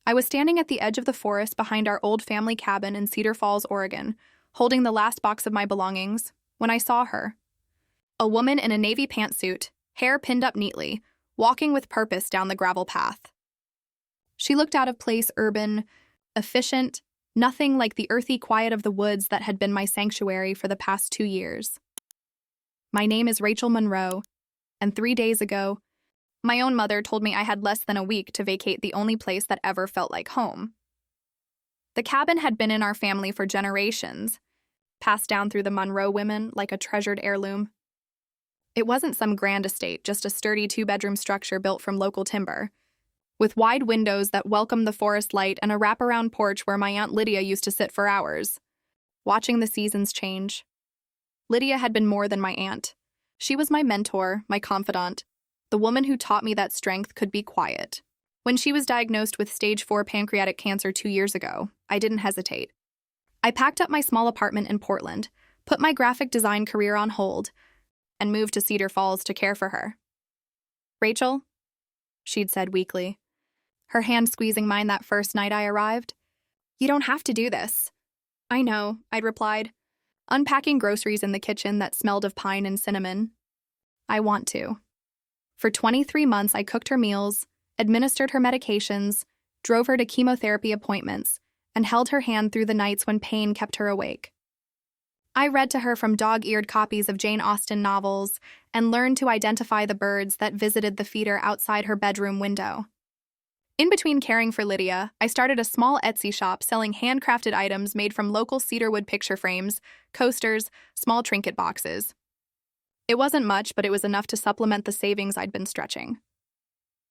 I was standing at the edge of the forest behind our old family cabin in Cedar Falls, Oregon, holding the last box of my belongings, when I saw her. A woman in a navy pantsuit, hair pinned up neatly, walking with purpose down the gravel path. She looked out of place, urban, efficient, nothing like the earthy quiet of the woods that had been my sanctuary for the past 2 years. My name is Rachel Monroe, and 3 days ago, my own mother told me I had less than a week to vacate the only place that ever felt like home. The cabin had been in our family for generations, passed down through the Monroe women like a treasured heirloom. It wasn't some grand estate, just a sturdy 2-bedroom structure built from local timber, with wide windows that welcomed the forest light and a wraparound porch where my Aunt Lydia used to sit for hours, watching the seasons change. Lydia had been more than my aunt. She was my mentor, my confidant, the woman who taught me that strength could be quiet. When she was diagnosed with stage 4 pancreatic cancer 2 years ago, I didn't hesitate. I packed up my small apartment in Portland, put my graphic design career on hold, and moved to Cedar Falls to care for her. "Rachel," she'd said weakly, her hand squeezing mine that first night I arrived. "You don't have to do this." "I know," I'd replied, unpacking groceries in the kitchen that smelled of pine and cinnamon. "I want to." For 23 months, I cooked her meals, administered her medications, drove her to chemotherapy appointments, and held her hand through the nights when pain kept her awake. I read to her from dog-eared copies of Jane Austen novels and learned to identify the birds that visited the feeder outside her bedroom window. In between caring for Lydia, I started a small Etsy shop selling handcrafted items made from local cedarwood picture frames, coasters, small trinket boxes. It wasn't much, but it was enough to supplement the savings I'd been stretching.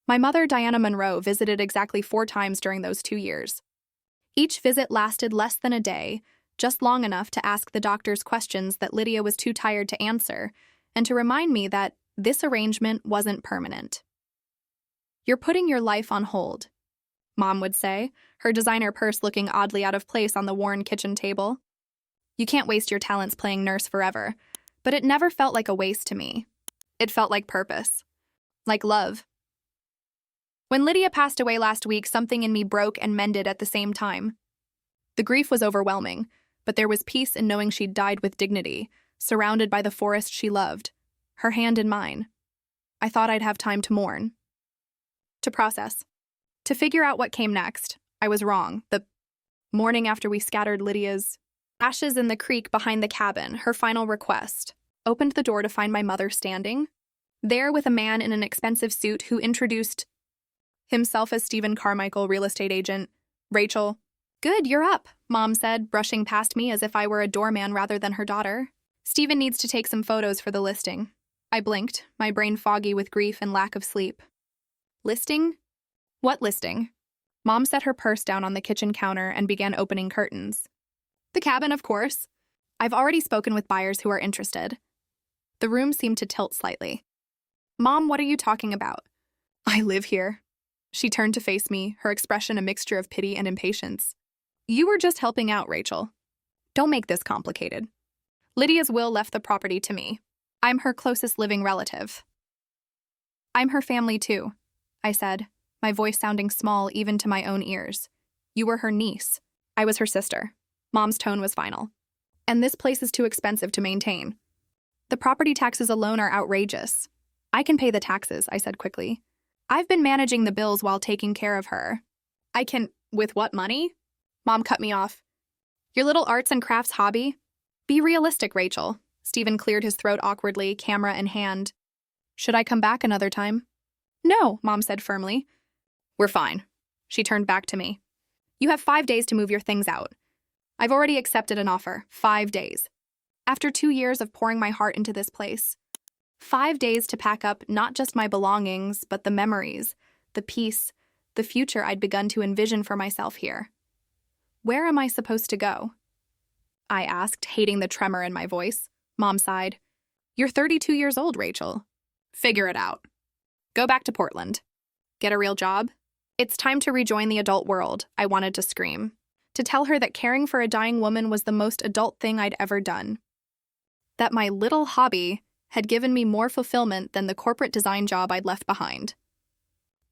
My mother, Diana Monroe, visited exactly 4 times during those 2 years. Each visit lasted less than a day, just long enough to ask the doctors questions that Lydia was too tired to answer, and to remind me that this arrangement wasn't permanent. "You're putting your life on hold," Mom would say, her designer purse looking oddly out of place on the worn kitchen table. "You can't waste your talents playing nurse forever." But it never felt like a waste to me. It felt like purpose. Like love. When Lydia passed away last week, something in me broke and mended at the same time. The grief was overwhelming, but there was peace in knowing she'd died with dignity, surrounded by the forest she loved, her hand in mine. I thought I'd have time to mourn. To process. To figure out what came next. I was wrong. The morning after we scattered Lydia's ashes in the creek behind the cabin, her final request, opened the door to find my mother standing, there with a man in an expensive suit who introduced himself as Stephen Carmichael, real estate agent. "Rachel." "Good, you're up," Mom said, brushing past me as if I were a doorman rather than her daughter. "Stephen needs to take some photos for the listing." I blinked, my brain foggy with grief and lack of sleep. "Listing? What listing?" Mom set her purse down on the kitchen counter and began opening curtains. "The cabin, of course. I've already spoken with buyers who are interested." The room seemed to tilt slightly. "Mom, what are you talking about?" "I live here." She turned to face me, her expression a mixture of pity and impatience. "You were just helping out, Rachel. Don't make this complicated. Lydia's will left the property to me. I'm her closest living relative." "I'm her family too," I said, my voice sounding small even to my own ears. "You were her niece. I was her sister." Mom's tone was final. "And this place is too expensive to maintain. The property taxes alone are outrageous." "I can pay the taxes," I said quickly. "I've been managing the bills while taking care of her." "I can— with what money?" Mom cut me off. "Your little arts and crafts hobby? Be realistic, Rachel." Stephen cleared his throat awkwardly, camera in hand. "Should I come back another time?" "No," Mom said firmly. "We're fine." She turned back to me. "You have 5 days to move your things out. I've already accepted an offer. 5 days. After 2 years of pouring my heart into this place. 5 days to pack up not just my belongings, but the memories, the peace, the future I'd begun to envision for myself here. Where am I supposed to go?" I asked, hating the tremor in my voice. Mom sighed. "You're 32 years old, Rachel. Figure it out. Go back to Portland. Get a real job. It's time to rejoin the adult world," I wanted to scream. To tell her that caring for a dying woman was the most adult thing I'd ever done. That my little hobby had given me more fulfillment than the corporate design job I'd left behind.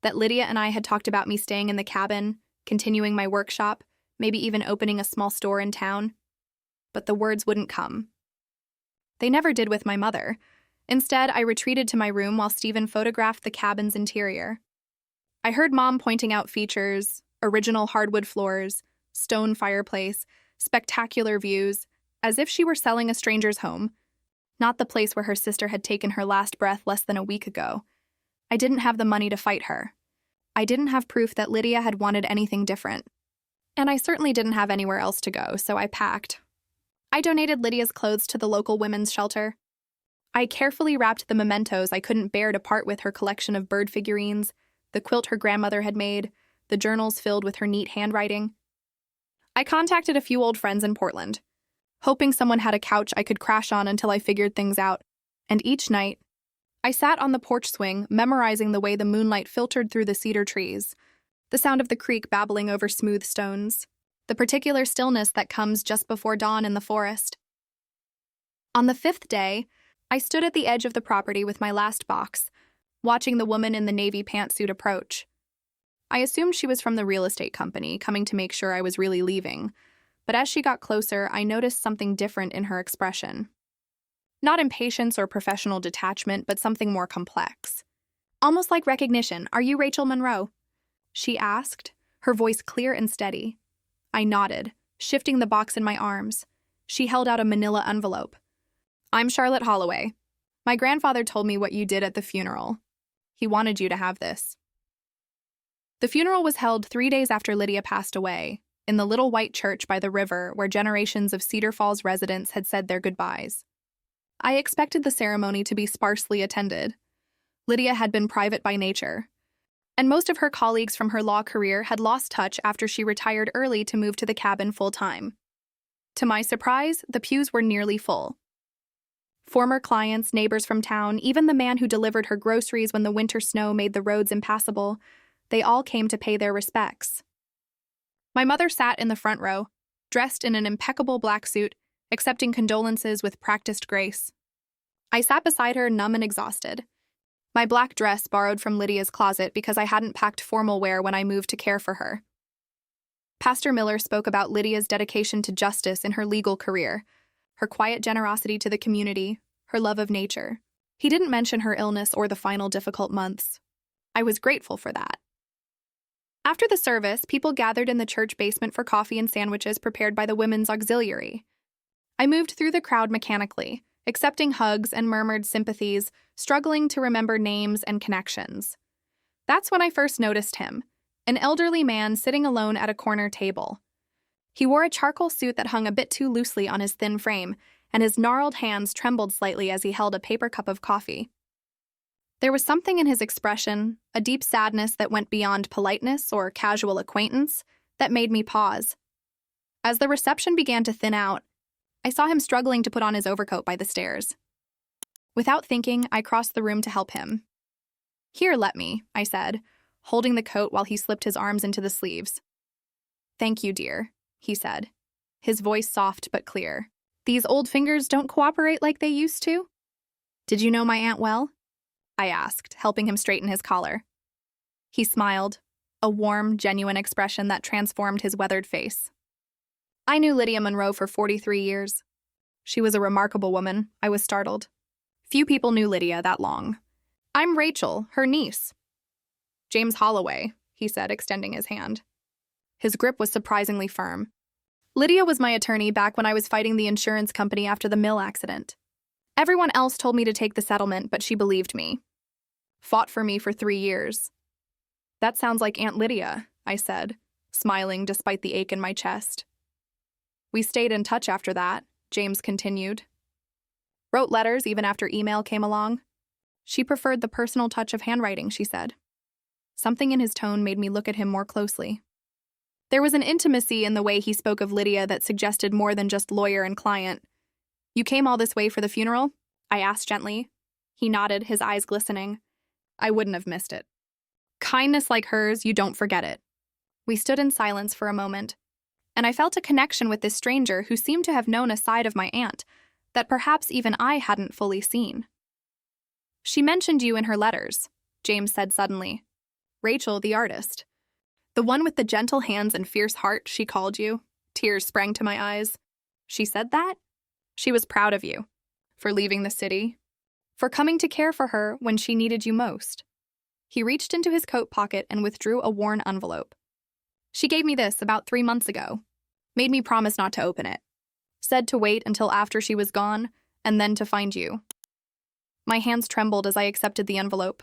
That Lydia and I had talked about me staying in the cabin, continuing my workshop, maybe even opening a small store in town. But the words wouldn't come. They never did with my mother. Instead, I retreated to my room while Stephen photographed the cabin's interior. I heard Mom pointing out features: original hardwood floors, stone fireplace, spectacular views, as if she were selling a stranger's home, not the place where her sister had taken her last breath less than a week ago. I didn't have the money to fight her. I didn't have proof that Lydia had wanted anything different. And I certainly didn't have anywhere else to go, so I packed. I donated Lydia's clothes to the local women's shelter. I carefully wrapped the mementos I couldn't bear to part with: her collection of bird figurines, the quilt her grandmother had made, the journals filled with her neat handwriting. I contacted a few old friends in Portland, hoping someone had a couch I could crash on until I figured things out. And each night, I sat on the porch swing, memorizing the way the moonlight filtered through the cedar trees, the sound of the creek babbling over smooth stones, the particular stillness that comes just before dawn in the forest. On the 5th day, I stood at the edge of the property with my last box, watching the woman in the navy pantsuit approach. I assumed she was from the real estate company, coming to make sure I was really leaving, but as she got closer, I noticed something different in her expression. Not impatience or professional detachment, but something more complex. Almost like recognition. "Are you Rachel Monroe?" she asked, her voice clear and steady. I nodded, shifting the box in my arms. She held out a manila envelope. "I'm Charlotte Holloway. My grandfather told me what you did at the funeral. He wanted you to have this." The funeral was held 3 days after Lydia passed away, in the little white church by the river where generations of Cedar Falls residents had said their goodbyes. I expected the ceremony to be sparsely attended. Lydia had been private by nature, and most of her colleagues from her law career had lost touch after she retired early to move to the cabin full-time. To my surprise, the pews were nearly full. Former clients, neighbors from town, even the man who delivered her groceries when the winter snow made the roads impassable, they all came to pay their respects. My mother sat in the front row, dressed in an impeccable black suit, accepting condolences with practiced grace. I sat beside her, numb and exhausted. My black dress borrowed from Lydia's closet because I hadn't packed formal wear when I moved to care for her. Pastor Miller spoke about Lydia's dedication to justice in her legal career, her quiet generosity to the community, her love of nature. He didn't mention her illness or the final difficult months. I was grateful for that. After the service, people gathered in the church basement for coffee and sandwiches prepared by the women's auxiliary. I moved through the crowd mechanically, accepting hugs and murmured sympathies, struggling to remember names and connections. That's when I first noticed him, an elderly man sitting alone at a corner table. He wore a charcoal suit that hung a bit too loosely on his thin frame, and his gnarled hands trembled slightly as he held a paper cup of coffee. There was something in his expression, a deep sadness that went beyond politeness or casual acquaintance, that made me pause. As the reception began to thin out, I saw him struggling to put on his overcoat by the stairs. Without thinking, I crossed the room to help him. "Here, let me," I said, holding the coat while he slipped his arms into the sleeves. "Thank you, dear," he said, his voice soft but clear. "These old fingers don't cooperate like they used to?" "Did you know my aunt well?" I asked, helping him straighten his collar. He smiled, a warm, genuine expression that transformed his weathered face. "I knew Lydia Monroe for 43 years. She was a remarkable woman." I was startled. Few people knew Lydia that long. "I'm Rachel, her niece." "James Holloway," he said, extending his hand. His grip was surprisingly firm. "Lydia was my attorney back when I was fighting the insurance company after the mill accident. Everyone else told me to take the settlement, but she believed me. Fought for me for 3 years." "That sounds like Aunt Lydia," I said, smiling despite the ache in my chest. "We stayed in touch after that," James continued. "Wrote letters even after email came along. She preferred the personal touch of handwriting," she said. Something in his tone made me look at him more closely. There was an intimacy in the way he spoke of Lydia that suggested more than just lawyer and client. "You came all this way for the funeral?" I asked gently. He nodded, his eyes glistening. "I wouldn't have missed it. Kindness like hers, you don't forget it." We stood in silence for a moment, and I felt a connection with this stranger who seemed to have known a side of my aunt that perhaps even I hadn't fully seen. "She mentioned you in her letters," James said suddenly. "Rachel, the artist. The one with the gentle hands and fierce heart, she called you. Tears sprang to my eyes. She said that? She was proud of you. For leaving the city. For coming to care for her when she needed you most. He reached into his coat pocket and withdrew a worn envelope. She gave me this about 3 months ago. Made me promise not to open it. Said to wait until after she was gone, and then to find you. My hands trembled as I accepted the envelope.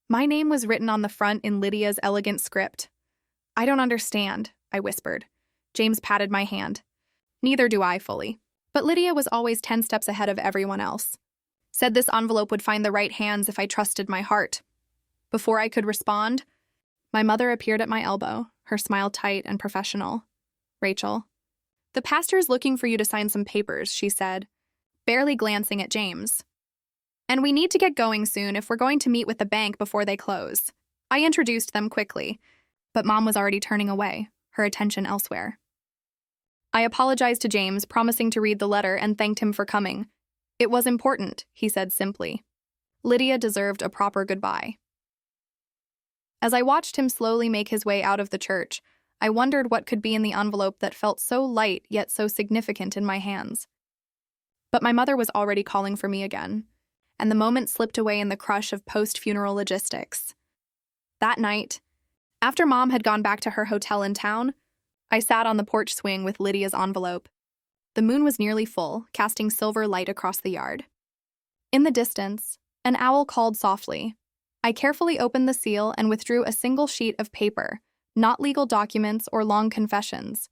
My name was written on the front in Lydia's elegant script. I don't understand, I whispered. James patted my hand. Neither do I fully. But Lydia was always 10 steps ahead of everyone else. Said this envelope would find the right hands if I trusted my heart. Before I could respond, my mother appeared at my elbow, her smile tight and professional. Rachel. The pastor is looking for you to sign some papers, she said, barely glancing at James. And we need to get going soon if we're going to meet with the bank before they close. I introduced them quickly, but Mom was already turning away, her attention elsewhere. I apologized to James, promising to read the letter, and thanked him for coming. It was important, he said simply. Lydia deserved a proper goodbye. As I watched him slowly make his way out of the church, I wondered what could be in the envelope that felt so light yet so significant in my hands. But my mother was already calling for me again, and the moment slipped away in the crush of post-funeral logistics. That night, after Mom had gone back to her hotel in town, I sat on the porch swing with Lydia's envelope. The moon was nearly full, casting silver light across the yard. In the distance, an owl called softly. I carefully opened the seal and withdrew a single sheet of paper, not legal documents or long confessions.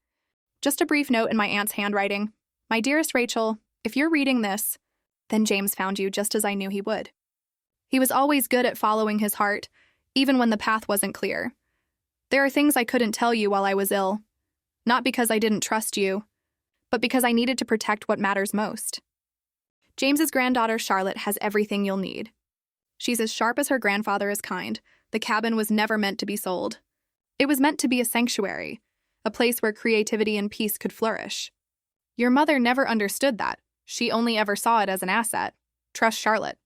Just a brief note in my aunt's handwriting. My dearest Rachel, if you're reading this, then James found you just as I knew he would. He was always good at following his heart, even when the path wasn't clear. There are things I couldn't tell you while I was ill. Not because I didn't trust you, but because I needed to protect what matters most. James's granddaughter Charlotte has everything you'll need. She's as sharp as her grandfather is kind. The cabin was never meant to be sold. It was meant to be a sanctuary, a place where creativity and peace could flourish. Your mother never understood that. She only ever saw it as an asset. Trust Charlotte.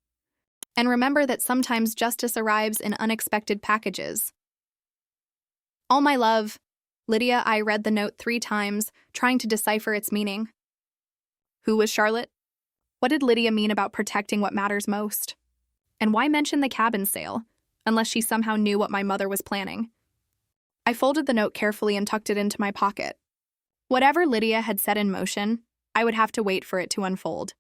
And remember that sometimes justice arrives in unexpected packages. All my love. Lydia, I read the note 3 times, trying to decipher its meaning. Who was Charlotte? What did Lydia mean about protecting what matters most? And why mention the cabin sale, unless she somehow knew what my mother was planning? I folded the note carefully and tucked it into my pocket. Whatever Lydia had set in motion, I would have to wait for it to unfold.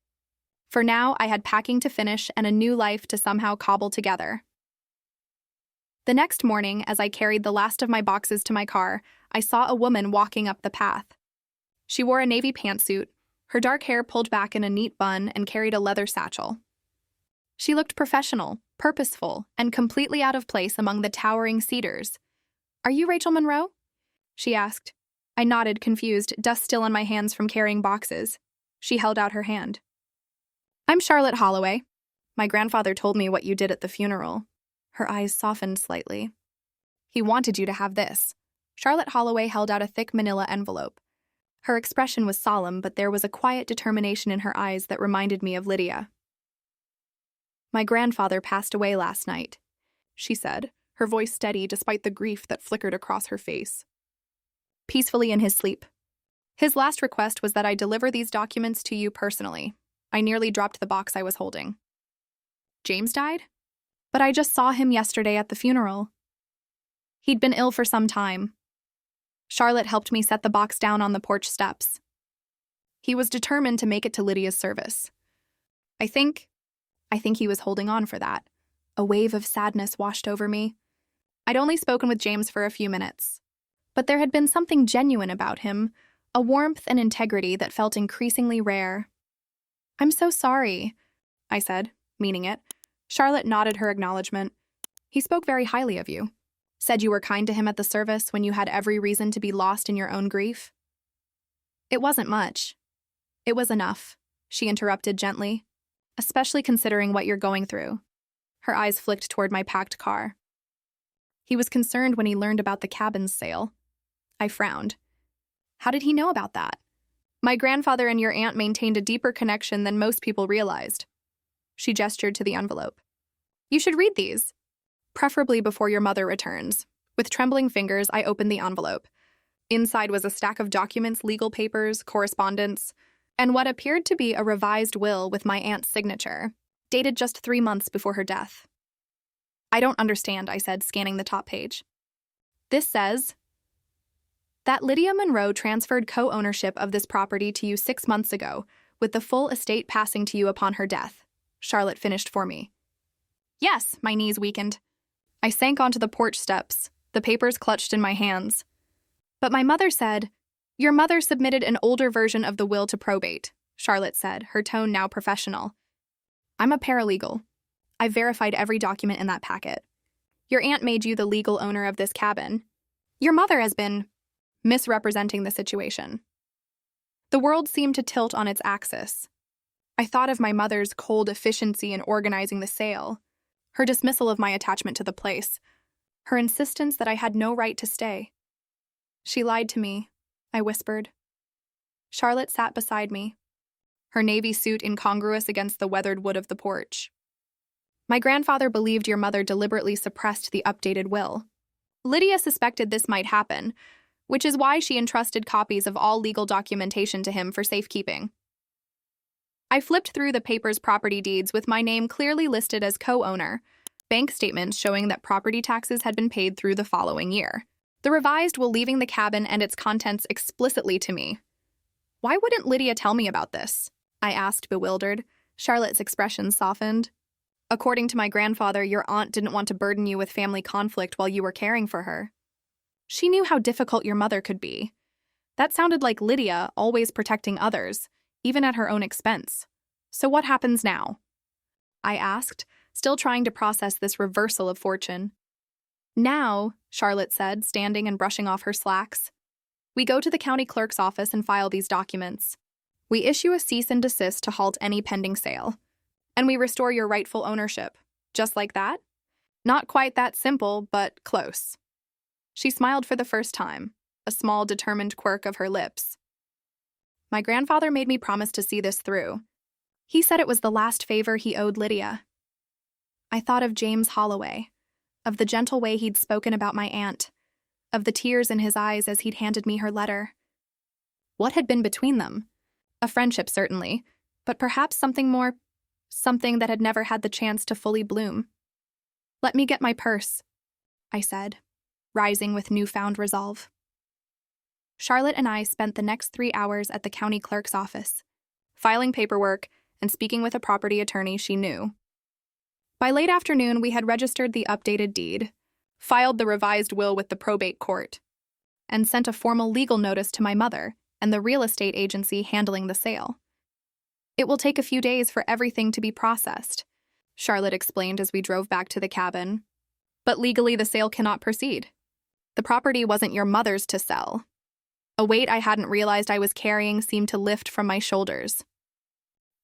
For now, I had packing to finish and a new life to somehow cobble together. The next morning, as I carried the last of my boxes to my car, I saw a woman walking up the path. She wore a navy pantsuit, her dark hair pulled back in a neat bun, and carried a leather satchel. She looked professional, purposeful, and completely out of place among the towering cedars. "Are you Rachel Monroe?" she asked. I nodded, confused, dust still on my hands from carrying boxes. She held out her hand. "I'm Charlotte Holloway. My grandfather told me what you did at the funeral." Her eyes softened slightly. "He wanted you to have this." Charlotte Holloway held out a thick manila envelope. Her expression was solemn, but there was a quiet determination in her eyes that reminded me of Lydia. "My grandfather passed away last night," she said, her voice steady despite the grief that flickered across her face. "Peacefully in his sleep. His last request was that I deliver these documents to you personally." I nearly dropped the box I was holding. "James died? But I just saw him yesterday at the funeral." "He'd been ill for some time." Charlotte helped me set the box down on the porch steps. "He was determined to make it to Lydia's service. I think he was holding on for that." A wave of sadness washed over me. I'd only spoken with James for a few minutes, but there had been something genuine about him, a warmth and integrity that felt increasingly rare. "I'm so sorry," I said, meaning it. Charlotte nodded her acknowledgement. "He spoke very highly of you. Said you were kind to him at the service when you had every reason to be lost in your own grief." "It wasn't much. It was enough," she interrupted gently. "Especially considering what you're going through." Her eyes flicked toward my packed car. "He was concerned when he learned about the cabin's sale." I frowned. "How did he know about that?" "My grandfather and your aunt maintained a deeper connection than most people realized." She gestured to the envelope. "You should read these. Preferably before your mother returns. With trembling fingers, I opened the envelope. Inside was a stack of documents, legal papers, correspondence, and what appeared to be a revised will with my aunt's signature, dated just 3 months before her death. "I don't understand," I said, scanning the top page. "This says that Lydia Monroe transferred co-ownership of this property to you 6 months ago, with the full estate passing to you upon her death," Charlotte finished for me. Yes, my knees weakened. I sank onto the porch steps, the papers clutched in my hands. "But my mother said—" "Your mother submitted an older version of the will to probate," Charlotte said, her tone now professional. "I'm a paralegal. I've verified every document in that packet. Your aunt made you the legal owner of this cabin. Your mother has been misrepresenting the situation." The world seemed to tilt on its axis. I thought of my mother's cold efficiency in organizing the sale, her dismissal of my attachment to the place, her insistence that I had no right to stay. "She lied to me," I whispered. Charlotte sat beside me, her navy suit incongruous against the weathered wood of the porch. "My grandfather believed your mother deliberately suppressed the updated will. Lydia suspected this might happen, which is why she entrusted copies of all legal documentation to him for safekeeping." I flipped through the paper's property deeds with my name clearly listed as co-owner, bank statements showing that property taxes had been paid through the following year. The revised will leaving the cabin and its contents explicitly to me. "Why wouldn't Lydia tell me about this?" I asked, bewildered. Charlotte's expression softened. "According to my grandfather, your aunt didn't want to burden you with family conflict while you were caring for her. She knew how difficult your mother could be. That sounded like Lydia always protecting others, even at her own expense. So what happens now?" I asked, still trying to process this reversal of fortune. "Now," Charlotte said, standing and brushing off her slacks, "we go to the county clerk's office and file these documents. We issue a cease and desist to halt any pending sale. And we restore your rightful ownership. Just like that? Not quite that simple, but close." She smiled for the first time, a small, determined quirk of her lips. "My grandfather made me promise to see this through. He said it was the last favor he owed Lydia." I thought of James Holloway, of the gentle way he'd spoken about my aunt, of the tears in his eyes as he'd handed me her letter. What had been between them? A friendship, certainly, but perhaps something more, something that had never had the chance to fully bloom. "Let me get my purse," I said, rising with newfound resolve. Charlotte and I spent the next 3 hours at the county clerk's office, filing paperwork and speaking with a property attorney she knew. By late afternoon, we had registered the updated deed, filed the revised will with the probate court, and sent a formal legal notice to my mother and the real estate agency handling the sale. "It will take a few days for everything to be processed," Charlotte explained as we drove back to the cabin. "But legally, the sale cannot proceed. The property wasn't your mother's to sell." A weight I hadn't realized I was carrying seemed to lift from my shoulders.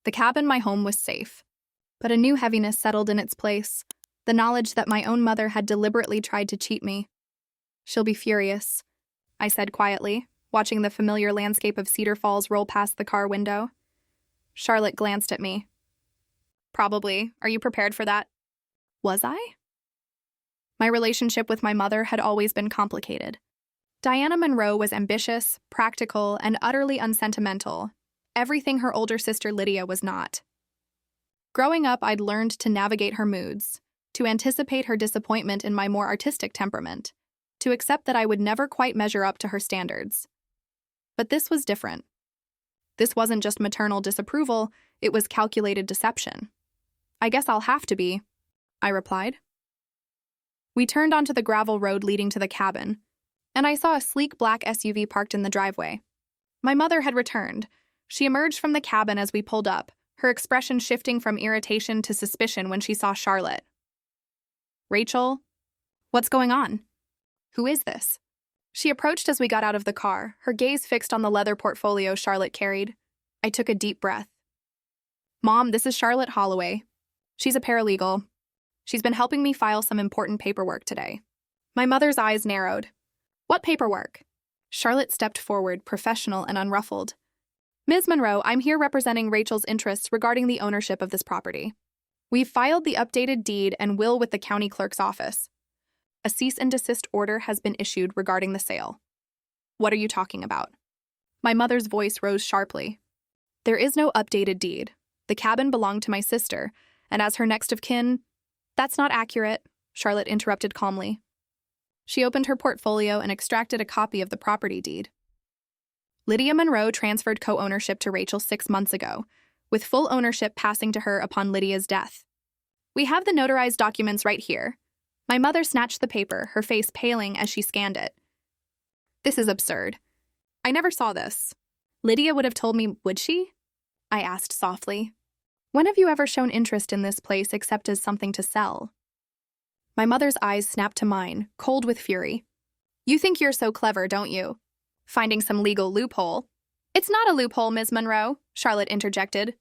The cabin, my home, was safe, but a new heaviness settled in its place, the knowledge that my own mother had deliberately tried to cheat me. "She'll be furious," I said quietly, watching the familiar landscape of Cedar Falls roll past the car window. Charlotte glanced at me. "Probably. Are you prepared for that?" Was I? My relationship with my mother had always been complicated. Diana Monroe was ambitious, practical, and utterly unsentimental, everything her older sister Lydia was not. Growing up, I'd learned to navigate her moods, to anticipate her disappointment in my more artistic temperament, to accept that I would never quite measure up to her standards. But this was different. This wasn't just maternal disapproval, it was calculated deception. "I guess I'll have to be," I replied. We turned onto the gravel road leading to the cabin, and I saw a sleek black SUV parked in the driveway. My mother had returned. She emerged from the cabin as we pulled up, her expression shifting from irritation to suspicion when she saw Charlotte. "Rachel? What's going on? Who is this?" She approached as we got out of the car, her gaze fixed on the leather portfolio Charlotte carried. I took a deep breath. "Mom, this is Charlotte Holloway. She's a paralegal. She's been helping me file some important paperwork today." My mother's eyes narrowed. "What paperwork?" Charlotte stepped forward, professional and unruffled. "Ms. Monroe, I'm here representing Rachel's interests regarding the ownership of this property. We've filed the updated deed and will with the county clerk's office." A cease and desist order has been issued regarding the sale. What are you talking about? My mother's voice rose sharply. There is no updated deed. The cabin belonged to my sister, and as her next of kin— That's not accurate, Charlotte interrupted calmly. She opened her portfolio and extracted a copy of the property deed. Lydia Monroe transferred co-ownership to Rachel 6 months ago, with full ownership passing to her upon Lydia's death. We have the notarized documents right here. My mother snatched the paper, her face paling as she scanned it. This is absurd. I never saw this. Lydia would have told me, would she? I asked softly. When have you ever shown interest in this place except as something to sell? My mother's eyes snapped to mine, cold with fury. You think you're so clever, don't you? Finding some legal loophole. It's not a loophole, Ms. Monroe, Charlotte interjected.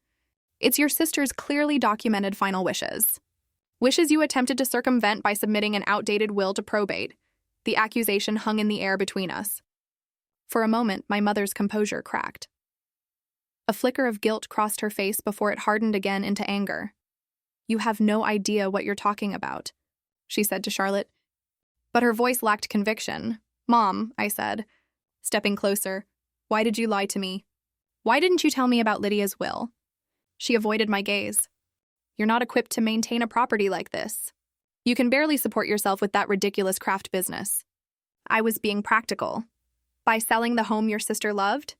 It's your sister's clearly documented final wishes. Wishes you attempted to circumvent by submitting an outdated will to probate. The accusation hung in the air between us. For a moment, my mother's composure cracked. A flicker of guilt crossed her face before it hardened again into anger. You have no idea what you're talking about, she said to Charlotte. But her voice lacked conviction. Mom, I said, stepping closer, why did you lie to me? Why didn't you tell me about Lydia's will? She avoided my gaze. You're not equipped to maintain a property like this. You can barely support yourself with that ridiculous craft business. I was being practical. By selling the home your sister loved?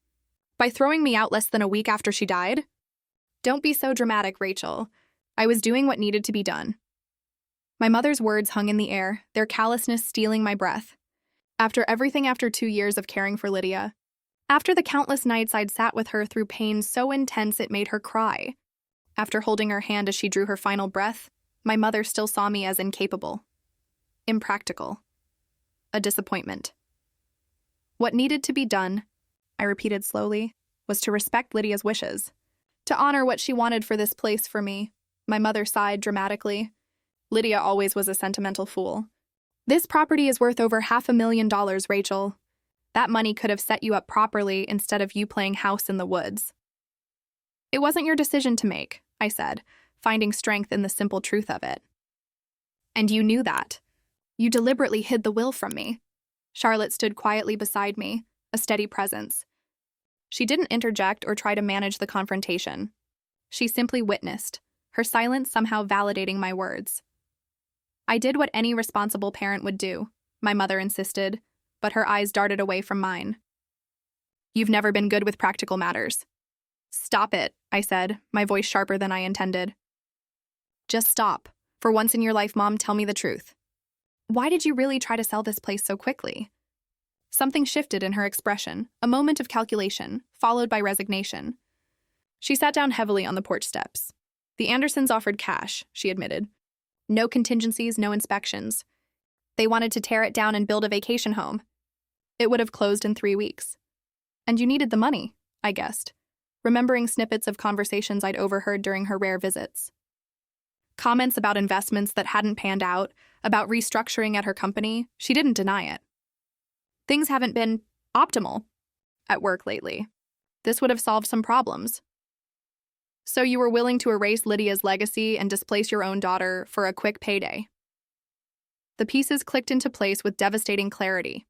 By throwing me out less than a week after she died? Don't be so dramatic, Rachel. I was doing what needed to be done. My mother's words hung in the air, their callousness stealing my breath. After 2 years of caring for Lydia, after the countless nights I'd sat with her through pain so intense it made her cry, after holding her hand as she drew her final breath, my mother still saw me as incapable, impractical, a disappointment. What needed to be done, I repeated slowly, was to respect Lydia's wishes, to honor what she wanted for this place for me. My mother sighed dramatically. Lydia always was a sentimental fool. This property is worth over $500,000, Rachel. That money could have set you up properly instead of you playing house in the woods. It wasn't your decision to make, I said, finding strength in the simple truth of it. And you knew that. You deliberately hid the will from me. Charlotte stood quietly beside me, a steady presence. She didn't interject or try to manage the confrontation. She simply witnessed, her silence somehow validating my words. I did what any responsible parent would do, my mother insisted, but her eyes darted away from mine. You've never been good with practical matters. Stop it, I said, my voice sharper than I intended. Just stop. For once in your life, Mom, tell me the truth. Why did you really try to sell this place so quickly? Something shifted in her expression, a moment of calculation, followed by resignation. She sat down heavily on the porch steps. The Andersons offered cash, she admitted. No contingencies, no inspections. They wanted to tear it down and build a vacation home. It would have closed in 3 weeks. And you needed the money, I guessed, remembering snippets of conversations I'd overheard during her rare visits. Comments about investments that hadn't panned out, about restructuring at her company, she didn't deny it. Things haven't been optimal at work lately. This would have solved some problems. So you were willing to erase Lydia's legacy and displace your own daughter for a quick payday. The pieces clicked into place with devastating clarity.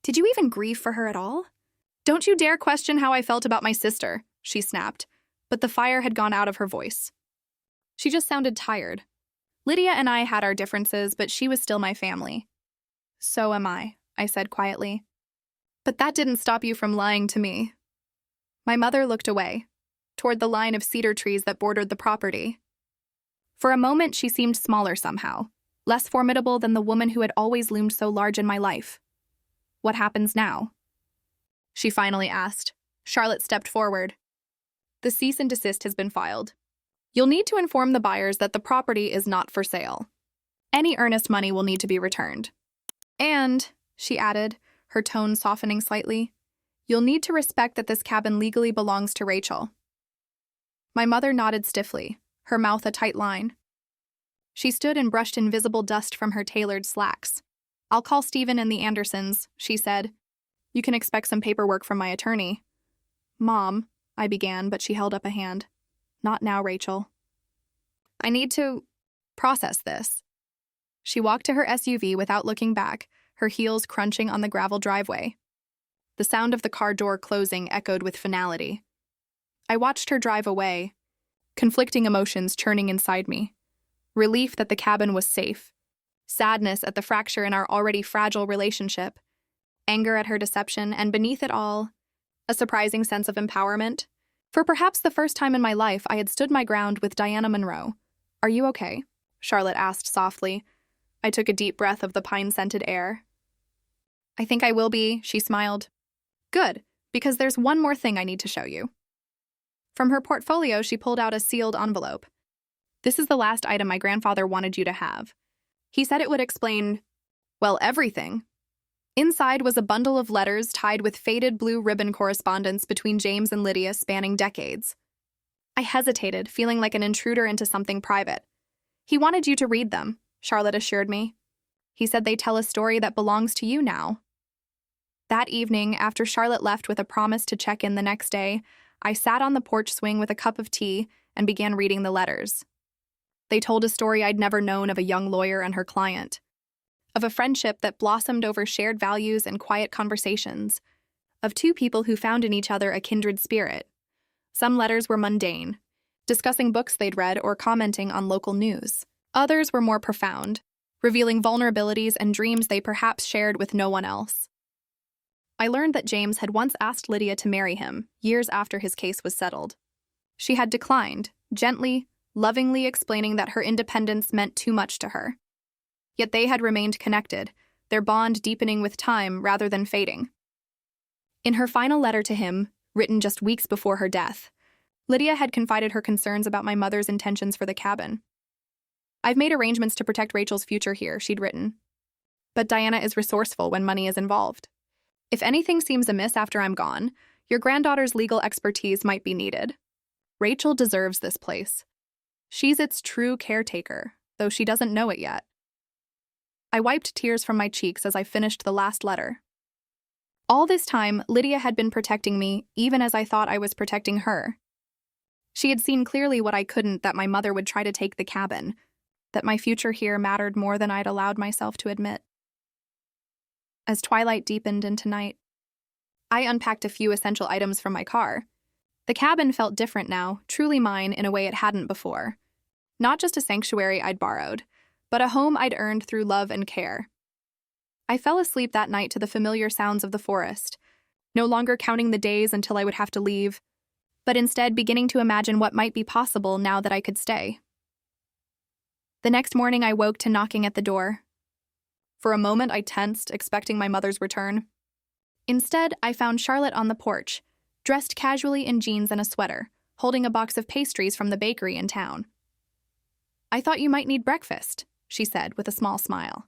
Did you even grieve for her at all? Don't you dare question how I felt about my sister, she snapped, but the fire had gone out of her voice. She just sounded tired. Lydia and I had our differences, but she was still my family. So am I said quietly. But that didn't stop you from lying to me. My mother looked away, toward the line of cedar trees that bordered the property. For a moment, she seemed smaller somehow, less formidable than the woman who had always loomed so large in my life. What happens now? She finally asked. Charlotte stepped forward. The cease and desist has been filed. You'll need to inform the buyers that the property is not for sale. Any earnest money will need to be returned. And, she added, her tone softening slightly, you'll need to respect that this cabin legally belongs to Rachel. My mother nodded stiffly, her mouth a tight line. She stood and brushed invisible dust from her tailored slacks. I'll call Stephen and the Andersons, she said. You can expect some paperwork from my attorney. Mom, I began, but she held up a hand. Not now, Rachel. I need to process this. She walked to her SUV without looking back, her heels crunching on the gravel driveway. The sound of the car door closing echoed with finality. I watched her drive away, conflicting emotions churning inside me. Relief that the cabin was safe, sadness at the fracture in our already fragile relationship, anger at her deception, and beneath it all, a surprising sense of empowerment. For perhaps the first time in my life, I had stood my ground with Diana Monroe. "Are you okay?" Charlotte asked softly. I took a deep breath of the pine-scented air. "I think I will be," she smiled. "Good, because there's one more thing I need to show you." From her portfolio, she pulled out a sealed envelope. "This is the last item my grandfather wanted you to have. He said it would explain, well, everything." Inside was a bundle of letters tied with faded blue ribbon correspondence between James and Lydia spanning decades. I hesitated, feeling like an intruder into something private. "He wanted you to read them," Charlotte assured me. "He said they tell a story that belongs to you now." That evening, after Charlotte left with a promise to check in the next day, I sat on the porch swing with a cup of tea and began reading the letters. They told a story I'd never known of a young lawyer and her client, of a friendship that blossomed over shared values and quiet conversations, of two people who found in each other a kindred spirit. Some letters were mundane, discussing books they'd read or commenting on local news. Others were more profound, revealing vulnerabilities and dreams they perhaps shared with no one else. I learned that James had once asked Lydia to marry him, years after his case was settled. She had declined, gently, lovingly explaining that her independence meant too much to her. Yet they had remained connected, their bond deepening with time rather than fading. In her final letter to him, written just weeks before her death, Lydia had confided her concerns about my mother's intentions for the cabin. "I've made arrangements to protect Rachel's future here," she'd written. "But Diana is resourceful when money is involved. If anything seems amiss after I'm gone, your granddaughter's legal expertise might be needed. Rachel deserves this place. She's its true caretaker, though she doesn't know it yet." I wiped tears from my cheeks as I finished the last letter. All this time, Lydia had been protecting me, even as I thought I was protecting her. She had seen clearly what I couldn't, that my mother would try to take the cabin, that my future here mattered more than I'd allowed myself to admit. As twilight deepened into night, I unpacked a few essential items from my car. The cabin felt different now, truly mine in a way it hadn't before. Not just a sanctuary I'd borrowed, but a home I'd earned through love and care. I fell asleep that night to the familiar sounds of the forest, no longer counting the days until I would have to leave, but instead beginning to imagine what might be possible now that I could stay. The next morning I woke to knocking at the door. For a moment I tensed, expecting my mother's return. Instead, I found Charlotte on the porch, dressed casually in jeans and a sweater, holding a box of pastries from the bakery in town. "I thought you might need breakfast," she said with a small smile.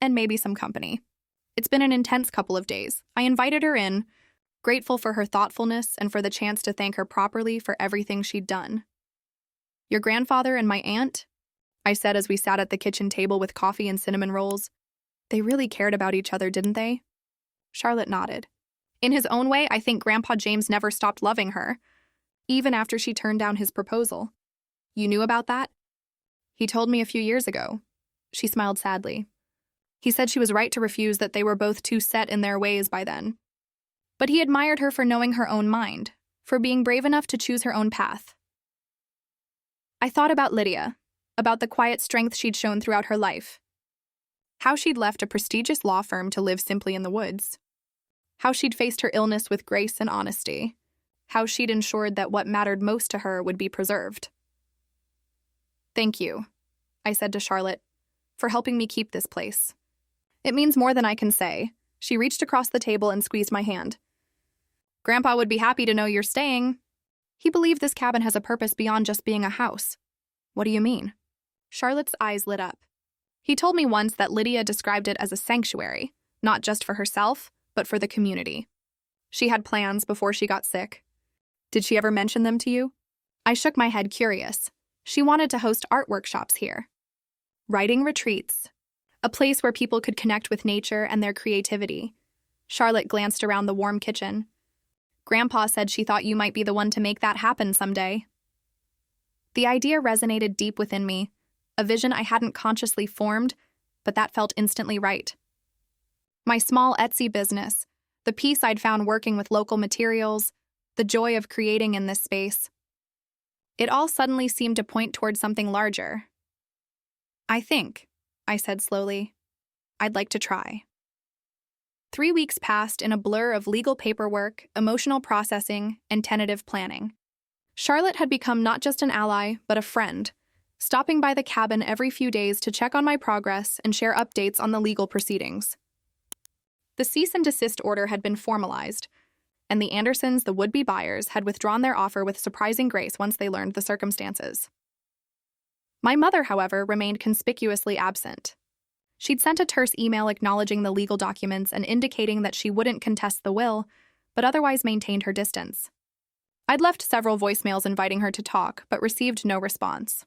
"And maybe some company. It's been an intense couple of days." I invited her in, grateful for her thoughtfulness and for the chance to thank her properly for everything she'd done. "Your grandfather and my aunt," I said as we sat at the kitchen table with coffee and cinnamon rolls. "They really cared about each other, didn't they?" Charlotte nodded. "In his own way, I think Grandpa James never stopped loving her, even after she turned down his proposal." "You knew about that?" "He told me a few years ago." She smiled sadly. "He said she was right to refuse, that they were both too set in their ways by then. But he admired her for knowing her own mind, for being brave enough to choose her own path." I thought about Lydia, about the quiet strength she'd shown throughout her life. How she'd left a prestigious law firm to live simply in the woods. How she'd faced her illness with grace and honesty. How she'd ensured that what mattered most to her would be preserved. "Thank you," I said to Charlotte, "for helping me keep this place. It means more than I can say." She reached across the table and squeezed my hand. "Grandpa would be happy to know you're staying. He believed this cabin has a purpose beyond just being a house." "What do you mean?" Charlotte's eyes lit up. "He told me once that Lydia described it as a sanctuary, not just for herself, but for the community. She had plans before she got sick." "Did she ever mention them to you?" I shook my head, curious. "She wanted to host art workshops here. Writing retreats. A place where people could connect with nature and their creativity." Charlotte glanced around the warm kitchen. "Grandpa said she thought you might be the one to make that happen someday." The idea resonated deep within me, a vision I hadn't consciously formed, but that felt instantly right. My small Etsy business, the peace I'd found working with local materials, the joy of creating in this space. It all suddenly seemed to point toward something larger. I think, I said slowly, I'd like to try. 3 weeks passed in a blur of legal paperwork, emotional processing, and tentative planning. Charlotte had become not just an ally, but a friend, stopping by the cabin every few days to check on my progress and share updates on the legal proceedings. The cease and desist order had been formalized, and the Andersons, the would-be buyers, had withdrawn their offer with surprising grace once they learned the circumstances. My mother, however, remained conspicuously absent. She'd sent a terse email acknowledging the legal documents and indicating that she wouldn't contest the will, but otherwise maintained her distance. I'd left several voicemails inviting her to talk, but received no response.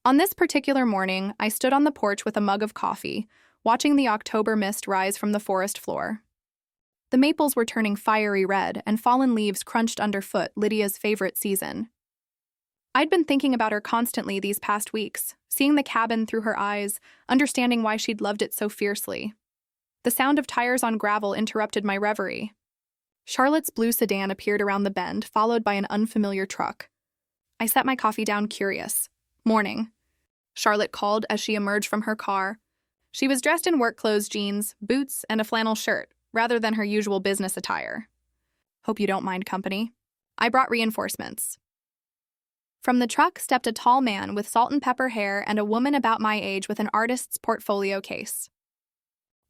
On this particular morning, I stood on the porch with a mug of coffee, watching the October mist rise from the forest floor. The maples were turning fiery red, and fallen leaves crunched underfoot, Lydia's favorite season. I'd been thinking about her constantly these past weeks, seeing the cabin through her eyes, understanding why she'd loved it so fiercely. The sound of tires on gravel interrupted my reverie. Charlotte's blue sedan appeared around the bend, followed by an unfamiliar truck. I set my coffee down, curious. "Morning," Charlotte called as she emerged from her car. She was dressed in work clothes, jeans, boots, and a flannel shirt, rather than her usual business attire. "Hope you don't mind company. I brought reinforcements." From the truck stepped a tall man with salt and pepper hair and a woman about my age with an artist's portfolio case.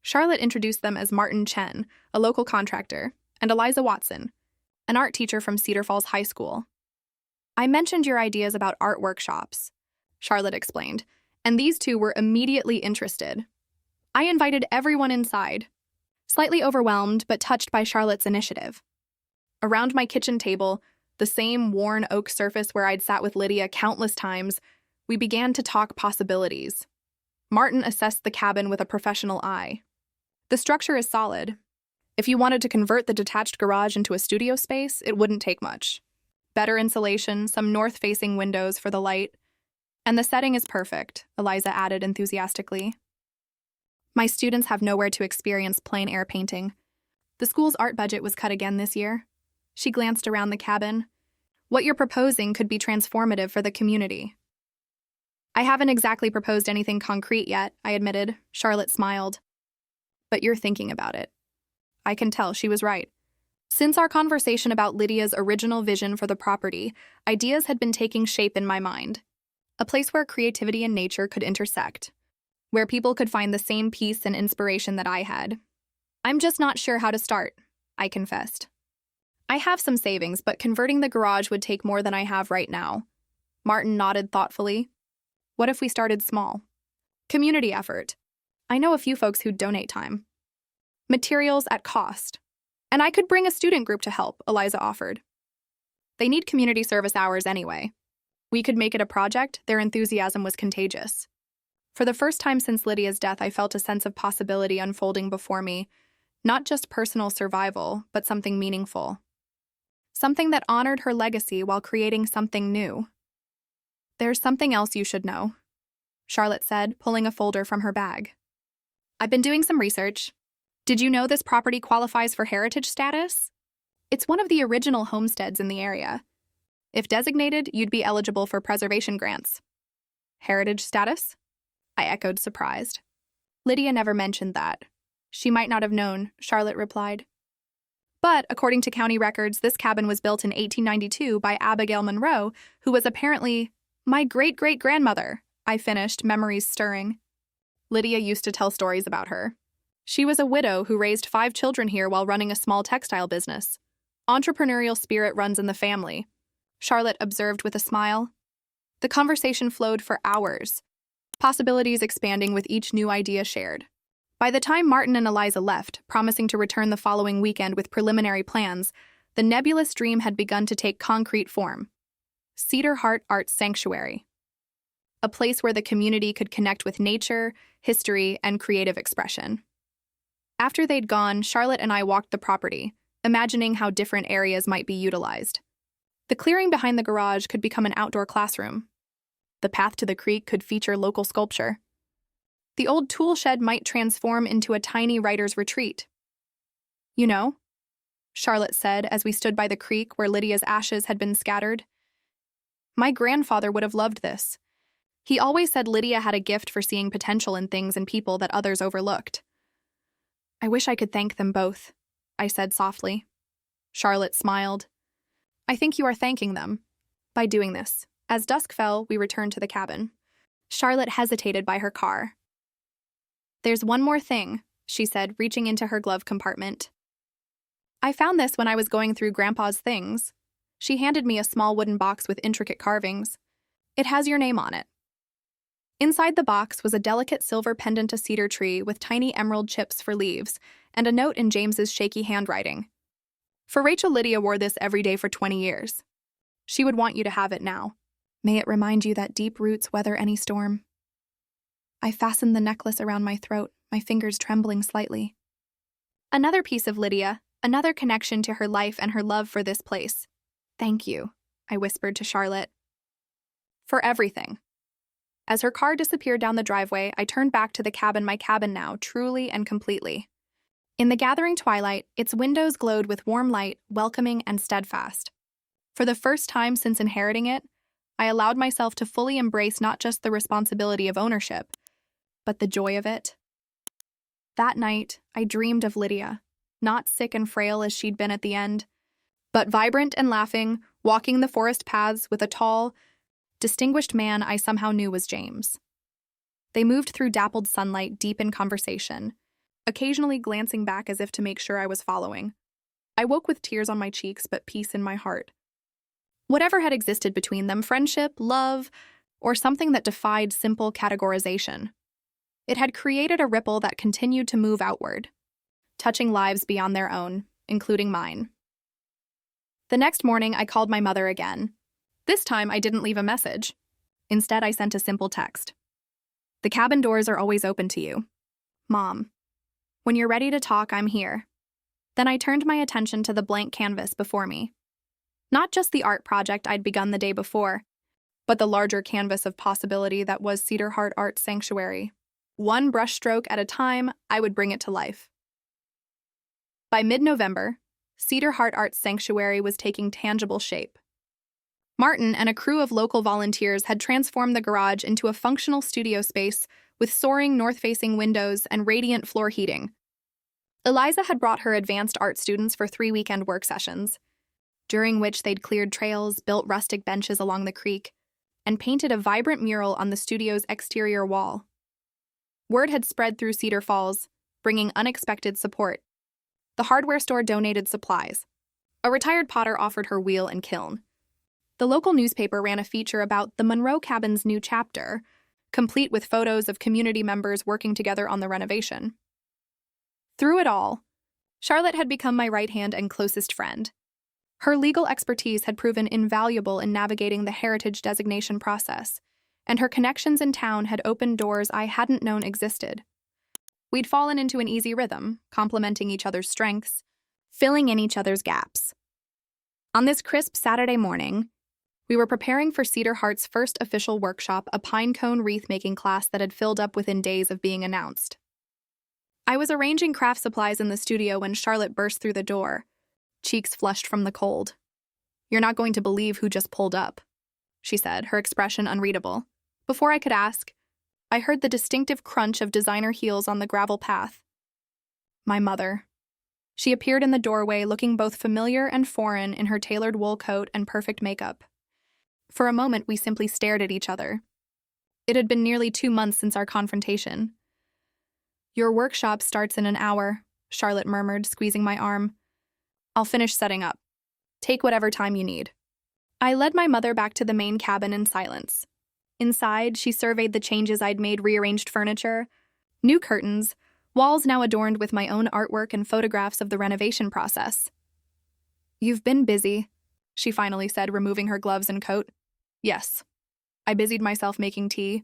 Charlotte introduced them as Martin Chen, a local contractor, and Eliza Watson, an art teacher from Cedar Falls High School. "I mentioned your ideas about art workshops," Charlotte explained, and these two were immediately interested. I invited everyone inside, slightly overwhelmed but touched by Charlotte's initiative. Around my kitchen table, the same worn oak surface where I'd sat with Lydia countless times, we began to talk possibilities. Martin assessed the cabin with a professional eye. "The structure is solid. If you wanted to convert the detached garage into a studio space, it wouldn't take much. Better insulation, some north-facing windows for the light. And the setting is perfect," Eliza added enthusiastically. "My students have nowhere to experience plein-air painting. The school's art budget was cut again this year." She glanced around the cabin. "What you're proposing could be transformative for the community." "I haven't exactly proposed anything concrete yet," I admitted. Charlotte smiled. "But you're thinking about it." I can tell she was right. Since our conversation about Lydia's original vision for the property, ideas had been taking shape in my mind. A place where creativity and nature could intersect, where people could find the same peace and inspiration that I had. "I'm just not sure how to start," I confessed. "I have some savings, but converting the garage would take more than I have right now." Martin nodded thoughtfully. "What if we started small? Community effort. I know a few folks who'd donate time. Materials at cost. And I could bring a student group to help," Eliza offered. "They need community service hours anyway. We could make it a project." Their enthusiasm was contagious. For the first time since Lydia's death, I felt a sense of possibility unfolding before me, not just personal survival, but something meaningful. Something that honored her legacy while creating something new. "There's something else you should know," Charlotte said, pulling a folder from her bag. "I've been doing some research. Did you know this property qualifies for heritage status? It's one of the original homesteads in the area. If designated, you'd be eligible for preservation grants." "Heritage status?" I echoed, surprised. "Lydia never mentioned that." "She might not have known," Charlotte replied. "But, according to county records, this cabin was built in 1892 by Abigail Monroe, who was apparently my great-great-grandmother," I finished, memories stirring. Lydia used to tell stories about her. She was a widow who raised 5 children here while running a small textile business. "Entrepreneurial spirit runs in the family," Charlotte observed with a smile. The conversation flowed for hours, possibilities expanding with each new idea shared. By the time Martin and Eliza left, promising to return the following weekend with preliminary plans, the nebulous dream had begun to take concrete form. Cedar Heart Arts Sanctuary. A place where the community could connect with nature, history, and creative expression. After they'd gone, Charlotte and I walked the property, imagining how different areas might be utilized. The clearing behind the garage could become an outdoor classroom. The path to the creek could feature local sculpture. The old tool shed might transform into a tiny writer's retreat. You know, Charlotte said as we stood by the creek where Lydia's ashes had been scattered. My grandfather would have loved this. He always said Lydia had a gift for seeing potential in things and people that others overlooked. I wish I could thank them both, I said softly. Charlotte smiled. I think you are thanking them by doing this. As dusk fell, we returned to the cabin. Charlotte hesitated by her car. There's one more thing, she said, reaching into her glove compartment. I found this when I was going through Grandpa's things. She handed me a small wooden box with intricate carvings. It has your name on it. Inside the box was a delicate silver pendant to cedar tree with tiny emerald chips for leaves and a note in James's shaky handwriting. For Rachel, Lydia wore this every day for 20 years. She would want you to have it now. May it remind you that deep roots weather any storm. I fastened the necklace around my throat, my fingers trembling slightly. Another piece of Lydia, another connection to her life and her love for this place. Thank you, I whispered to Charlotte. For everything. As her car disappeared down the driveway, I turned back to the cabin, my cabin now, truly and completely. In the gathering twilight, its windows glowed with warm light, welcoming and steadfast. For the first time since inheriting it, I allowed myself to fully embrace not just the responsibility of ownership, but the joy of it. That night, I dreamed of Lydia, not sick and frail as she'd been at the end, but vibrant and laughing, walking the forest paths with a tall, distinguished man I somehow knew was James. They moved through dappled sunlight, deep in conversation, occasionally glancing back as if to make sure I was following. I woke with tears on my cheeks, but peace in my heart. Whatever had existed between them, friendship, love, or something that defied simple categorization, it had created a ripple that continued to move outward, touching lives beyond their own, including mine. The next morning, I called my mother again. This time, I didn't leave a message. Instead, I sent a simple text. The cabin doors are always open to you. Mom. When you're ready to talk, I'm here. Then I turned my attention to the blank canvas before me. Not just the art project I'd begun the day before, but the larger canvas of possibility that was Cedar Heart Art Sanctuary. One brushstroke at a time, I would bring it to life. By mid-November, Cedar Heart Art Sanctuary was taking tangible shape. Martin and a crew of local volunteers had transformed the garage into a functional studio space with soaring north-facing windows and radiant floor heating. Eliza had brought her advanced art students for 3 weekend work sessions, during which they'd cleared trails, built rustic benches along the creek, and painted a vibrant mural on the studio's exterior wall. Word had spread through Cedar Falls, bringing unexpected support. The hardware store donated supplies. A retired potter offered her wheel and kiln. The local newspaper ran a feature about the Monroe Cabin's new chapter, complete with photos of community members working together on the renovation. Through it all, Charlotte had become my right hand and closest friend. Her legal expertise had proven invaluable in navigating the heritage designation process, and her connections in town had opened doors I hadn't known existed. We'd fallen into an easy rhythm, complementing each other's strengths, filling in each other's gaps. On this crisp Saturday morning, we were preparing for Cedar Heart's first official workshop, a pine cone wreath-making class that had filled up within days of being announced. I was arranging craft supplies in the studio when Charlotte burst through the door, cheeks flushed from the cold. "You're not going to believe who just pulled up," she said, her expression unreadable. Before I could ask, I heard the distinctive crunch of designer heels on the gravel path. My mother. She appeared in the doorway, looking both familiar and foreign in her tailored wool coat and perfect makeup. For a moment, we simply stared at each other. It had been nearly 2 months since our confrontation. "Your workshop starts in an hour," Charlotte murmured, squeezing my arm. "I'll finish setting up. Take whatever time you need." I led my mother back to the main cabin in silence. Inside, she surveyed the changes I'd made, rearranged furniture, new curtains, walls now adorned with my own artwork and photographs of the renovation process. "You've been busy," she finally said, removing her gloves and coat. "Yes." I busied myself making tea,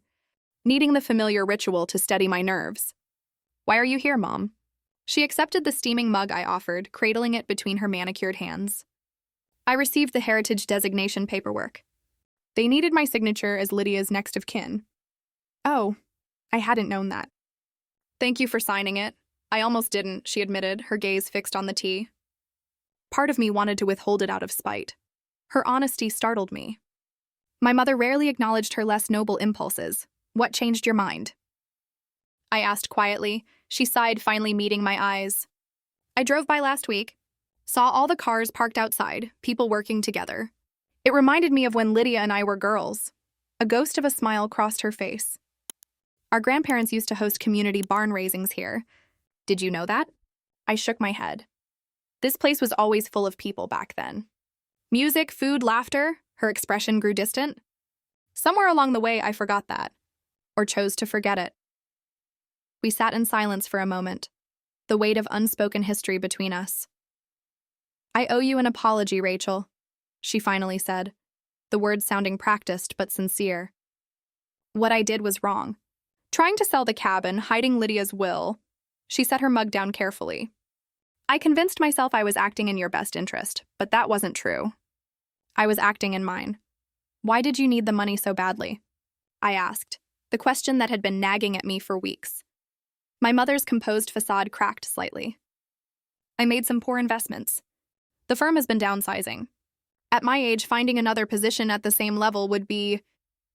needing the familiar ritual to steady my nerves. "Why are you here, Mom?" She accepted the steaming mug I offered, cradling it between her manicured hands. "I received the heritage designation paperwork. They needed my signature as Lydia's next of kin. Oh, I hadn't known that. Thank you for signing it. I almost didn't, she admitted, her gaze fixed on the tea. Part of me wanted to withhold it out of spite. Her honesty startled me. My mother rarely acknowledged her less noble impulses. What changed your mind? I asked quietly. She sighed, finally meeting my eyes. I drove by last week. Saw all the cars parked outside, people working together. It reminded me of when Lydia and I were girls. A ghost of a smile crossed her face. Our grandparents used to host community barn raisings here. Did you know that? I shook my head. This place was always full of people back then. Music, food, laughter. Her expression grew distant. Somewhere along the way, I forgot that. Or chose to forget it. We sat in silence for a moment, the weight of unspoken history between us. I owe you an apology, Rachel, she finally said, the words sounding practiced but sincere. What I did was wrong. Trying to sell the cabin, hiding Lydia's will. She set her mug down carefully. I convinced myself I was acting in your best interest, but that wasn't true. I was acting in mine. Why did you need the money so badly? I asked, the question that had been nagging at me for weeks. My mother's composed facade cracked slightly. I made some poor investments. The firm has been downsizing. At my age, finding another position at the same level would be...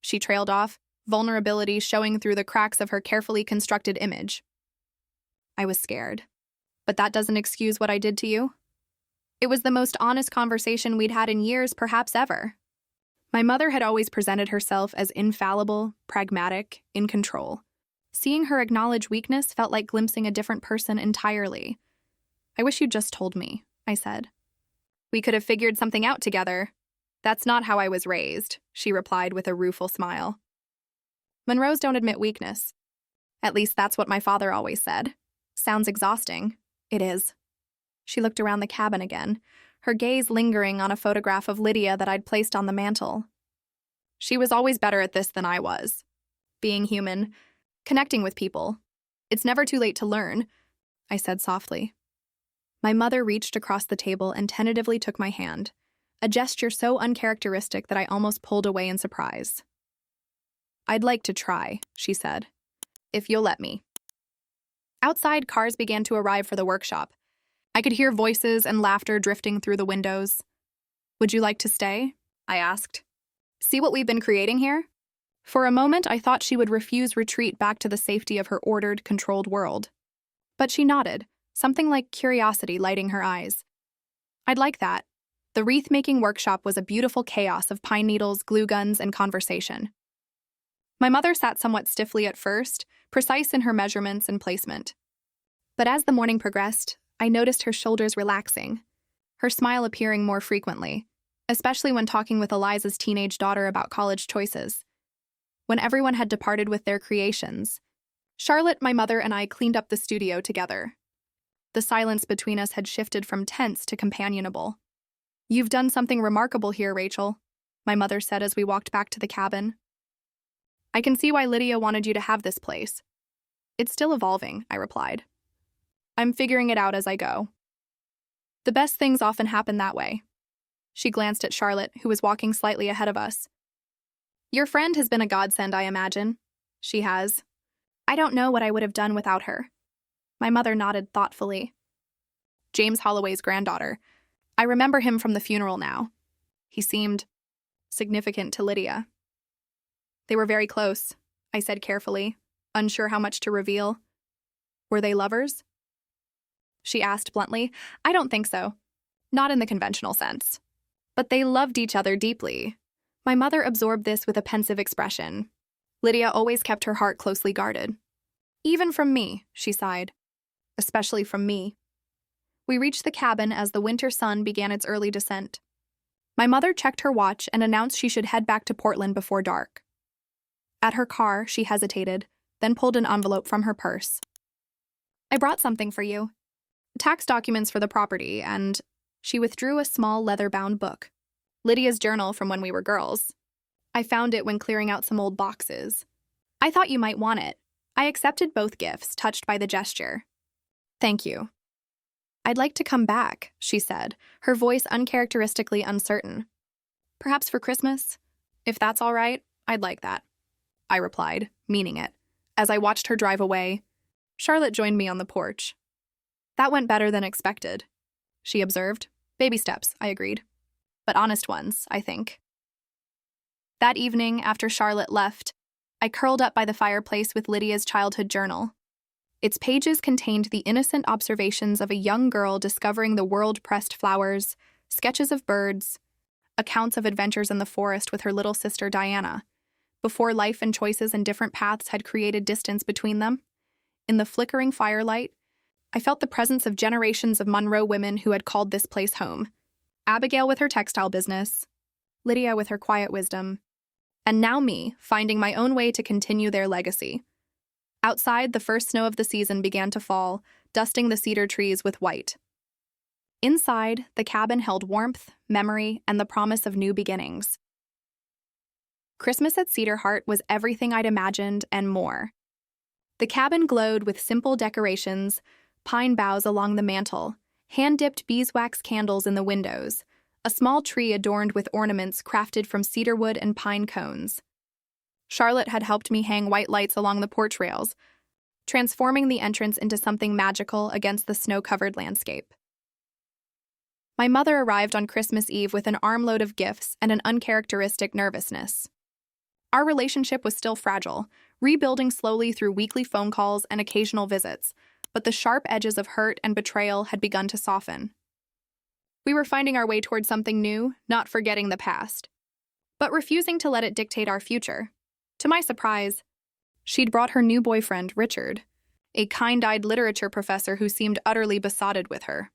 She trailed off, vulnerability showing through the cracks of her carefully constructed image. I was scared. But that doesn't excuse what I did to you. It was the most honest conversation we'd had in years, perhaps ever. My mother had always presented herself as infallible, pragmatic, in control. Seeing her acknowledge weakness felt like glimpsing a different person entirely. I wish you'd just told me, I said. We could have figured something out together. That's not how I was raised, she replied with a rueful smile. Monroes don't admit weakness. At least that's what my father always said. Sounds exhausting. It is. She looked around the cabin again, her gaze lingering on a photograph of Lydia that I'd placed on the mantel. She was always better at this than I was. Being human, connecting with people. It's never too late to learn, I said softly. My mother reached across the table and tentatively took my hand, a gesture so uncharacteristic that I almost pulled away in surprise. I'd like to try, she said, if you'll let me. Outside, cars began to arrive for the workshop. I could hear voices and laughter drifting through the windows. Would you like to stay? I asked. See what we've been creating here? For a moment, I thought she would refuse retreat back to the safety of her ordered, controlled world. But she nodded, something like curiosity lighting her eyes. I'd like that. The wreath-making workshop was a beautiful chaos of pine needles, glue guns, and conversation. My mother sat somewhat stiffly at first, precise in her measurements and placement. But as the morning progressed, I noticed her shoulders relaxing, her smile appearing more frequently, especially when talking with Eliza's teenage daughter about college choices. When everyone had departed with their creations, Charlotte, my mother, and I cleaned up the studio together. The silence between us had shifted from tense to companionable. You've done something remarkable here, Rachel, my mother said as we walked back to the cabin. I can see why Lydia wanted you to have this place. It's still evolving, I replied. I'm figuring it out as I go. The best things often happen that way. She glanced at Charlotte, who was walking slightly ahead of us. Your friend has been a godsend, I imagine. She has. I don't know what I would have done without her. My mother nodded thoughtfully. James Holloway's granddaughter. I remember him from the funeral now. He seemed significant to Lydia. They were very close, I said carefully, unsure how much to reveal. Were they lovers? She asked bluntly. I don't think so. Not in the conventional sense. But they loved each other deeply. My mother absorbed this with a pensive expression. Lydia always kept her heart closely guarded. Even from me, she sighed. Especially from me. We reached the cabin as the winter sun began its early descent. My mother checked her watch and announced she should head back to Portland before dark. At her car, she hesitated, then pulled an envelope from her purse. I brought something for you. Tax documents for the property, and she withdrew a small leather-bound book. Lydia's journal from when we were girls. I found it when clearing out some old boxes. I thought you might want it. I accepted both gifts, touched by the gesture. Thank you. I'd like to come back, she said, her voice uncharacteristically uncertain. Perhaps for Christmas? If that's all right, I'd like that, I replied, meaning it. As I watched her drive away, Charlotte joined me on the porch. That went better than expected, she observed. Baby steps, I agreed. But honest ones, I think. That evening, after Charlotte left, I curled up by the fireplace with Lydia's childhood journal. Its pages contained the innocent observations of a young girl discovering the world-pressed flowers, sketches of birds, accounts of adventures in the forest with her little sister Diana, before life and choices and different paths had created distance between them. In the flickering firelight, I felt the presence of generations of Monroe women who had called this place home. Abigail with her textile business, Lydia with her quiet wisdom, and now me, finding my own way to continue their legacy. Outside, the first snow of the season began to fall, dusting the cedar trees with white. Inside, the cabin held warmth, memory, and the promise of new beginnings. Christmas at Cedar Heart was everything I'd imagined and more. The cabin glowed with simple decorations, pine boughs along the mantel, hand-dipped beeswax candles in the windows, a small tree adorned with ornaments crafted from cedarwood and pine cones. Charlotte had helped me hang white lights along the porch rails, transforming the entrance into something magical against the snow-covered landscape. My mother arrived on Christmas Eve with an armload of gifts and an uncharacteristic nervousness. Our relationship was still fragile, rebuilding slowly through weekly phone calls and occasional visits, but the sharp edges of hurt and betrayal had begun to soften. We were finding our way toward something new, not forgetting the past, but refusing to let it dictate our future. To my surprise, she'd brought her new boyfriend, Richard, a kind-eyed literature professor who seemed utterly besotted with her.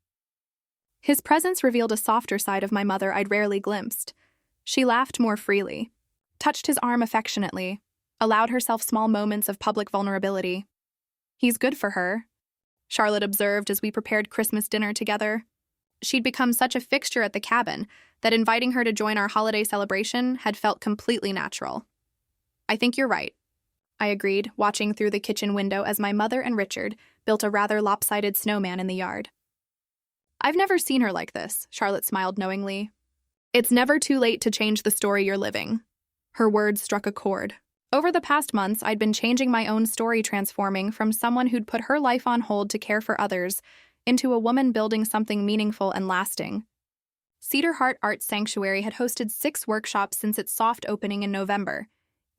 His presence revealed a softer side of my mother I'd rarely glimpsed. She laughed more freely, touched his arm affectionately, allowed herself small moments of public vulnerability. "He's good for her," Charlotte observed as we prepared Christmas dinner together. She'd become such a fixture at the cabin that inviting her to join our holiday celebration had felt completely natural. "I think you're right," I agreed, watching through the kitchen window as my mother and Richard built a rather lopsided snowman in the yard. "I've never seen her like this," Charlotte smiled knowingly. "It's never too late to change the story you're living." Her words struck a chord. Over the past months, I'd been changing my own story, transforming from someone who'd put her life on hold to care for others into a woman building something meaningful and lasting. Cedar Heart Art Sanctuary had hosted 6 workshops since its soft opening in November,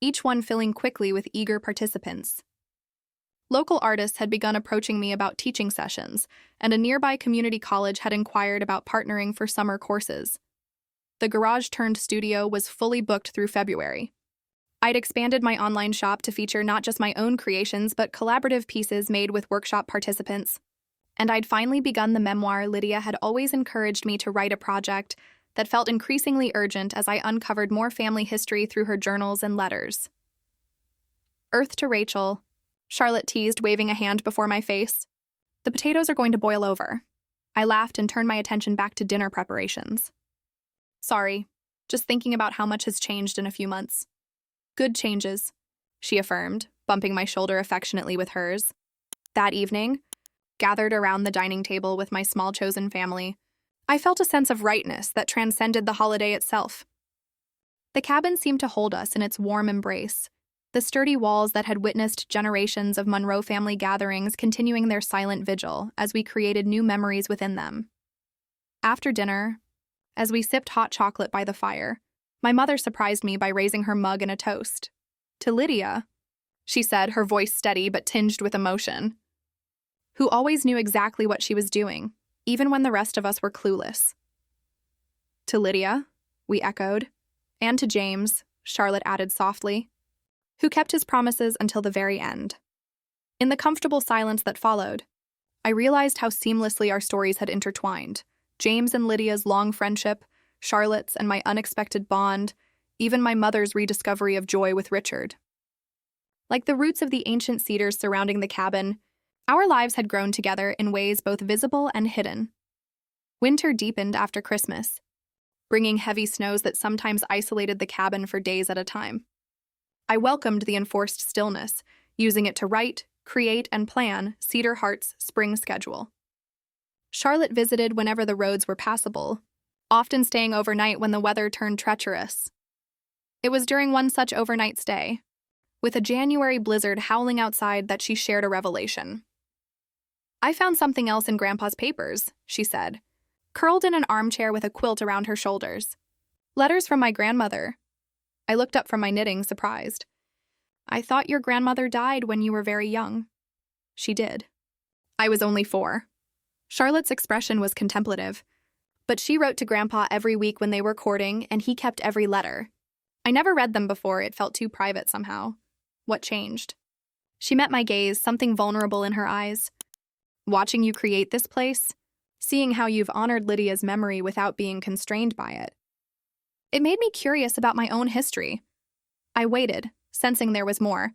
each one filling quickly with eager participants. Local artists had begun approaching me about teaching sessions, and a nearby community college had inquired about partnering for summer courses. The garage-turned-studio was fully booked through February. I'd expanded my online shop to feature not just my own creations but collaborative pieces made with workshop participants. And I'd finally begun the memoir Lydia had always encouraged me to write, a project that felt increasingly urgent as I uncovered more family history through her journals and letters. "Earth to Rachel," Charlotte teased, waving a hand before my face. "The potatoes are going to boil over." I laughed and turned my attention back to dinner preparations. "Sorry, just thinking about how much has changed in a few months." "Good changes," she affirmed, bumping my shoulder affectionately with hers. That evening, gathered around the dining table with my small chosen family, I felt a sense of rightness that transcended the holiday itself. The cabin seemed to hold us in its warm embrace, the sturdy walls that had witnessed generations of Monroe family gatherings continuing their silent vigil as we created new memories within them. After dinner, as we sipped hot chocolate by the fire, my mother surprised me by raising her mug in a toast. "To Lydia," she said, her voice steady but tinged with emotion, "who always knew exactly what she was doing, even when the rest of us were clueless." "To Lydia," we echoed. "And to James," Charlotte added softly, "who kept his promises until the very end." In the comfortable silence that followed, I realized how seamlessly our stories had intertwined. James and Lydia's long friendship, Charlotte's and my unexpected bond, even my mother's rediscovery of joy with Richard. Like the roots of the ancient cedars surrounding the cabin, our lives had grown together in ways both visible and hidden. Winter deepened after Christmas, bringing heavy snows that sometimes isolated the cabin for days at a time. I welcomed the enforced stillness, using it to write, create, and plan Cedar Heart's spring schedule. Charlotte visited whenever the roads were passable, often staying overnight when the weather turned treacherous. It was during one such overnight stay, with a January blizzard howling outside, that she shared a revelation. "I found something else in Grandpa's papers," she said, curled in an armchair with a quilt around her shoulders. "Letters from my grandmother." I looked up from my knitting, surprised. "I thought your grandmother died when you were very young." "She did. I was only 4. Charlotte's expression was contemplative. "But she wrote to Grandpa every week when they were courting, and he kept every letter. I never read them before, it felt too private somehow." "What changed?" She met my gaze, something vulnerable in her eyes. "Watching you create this place, seeing how you've honored Lydia's memory without being constrained by it. It made me curious about my own history." I waited, sensing there was more.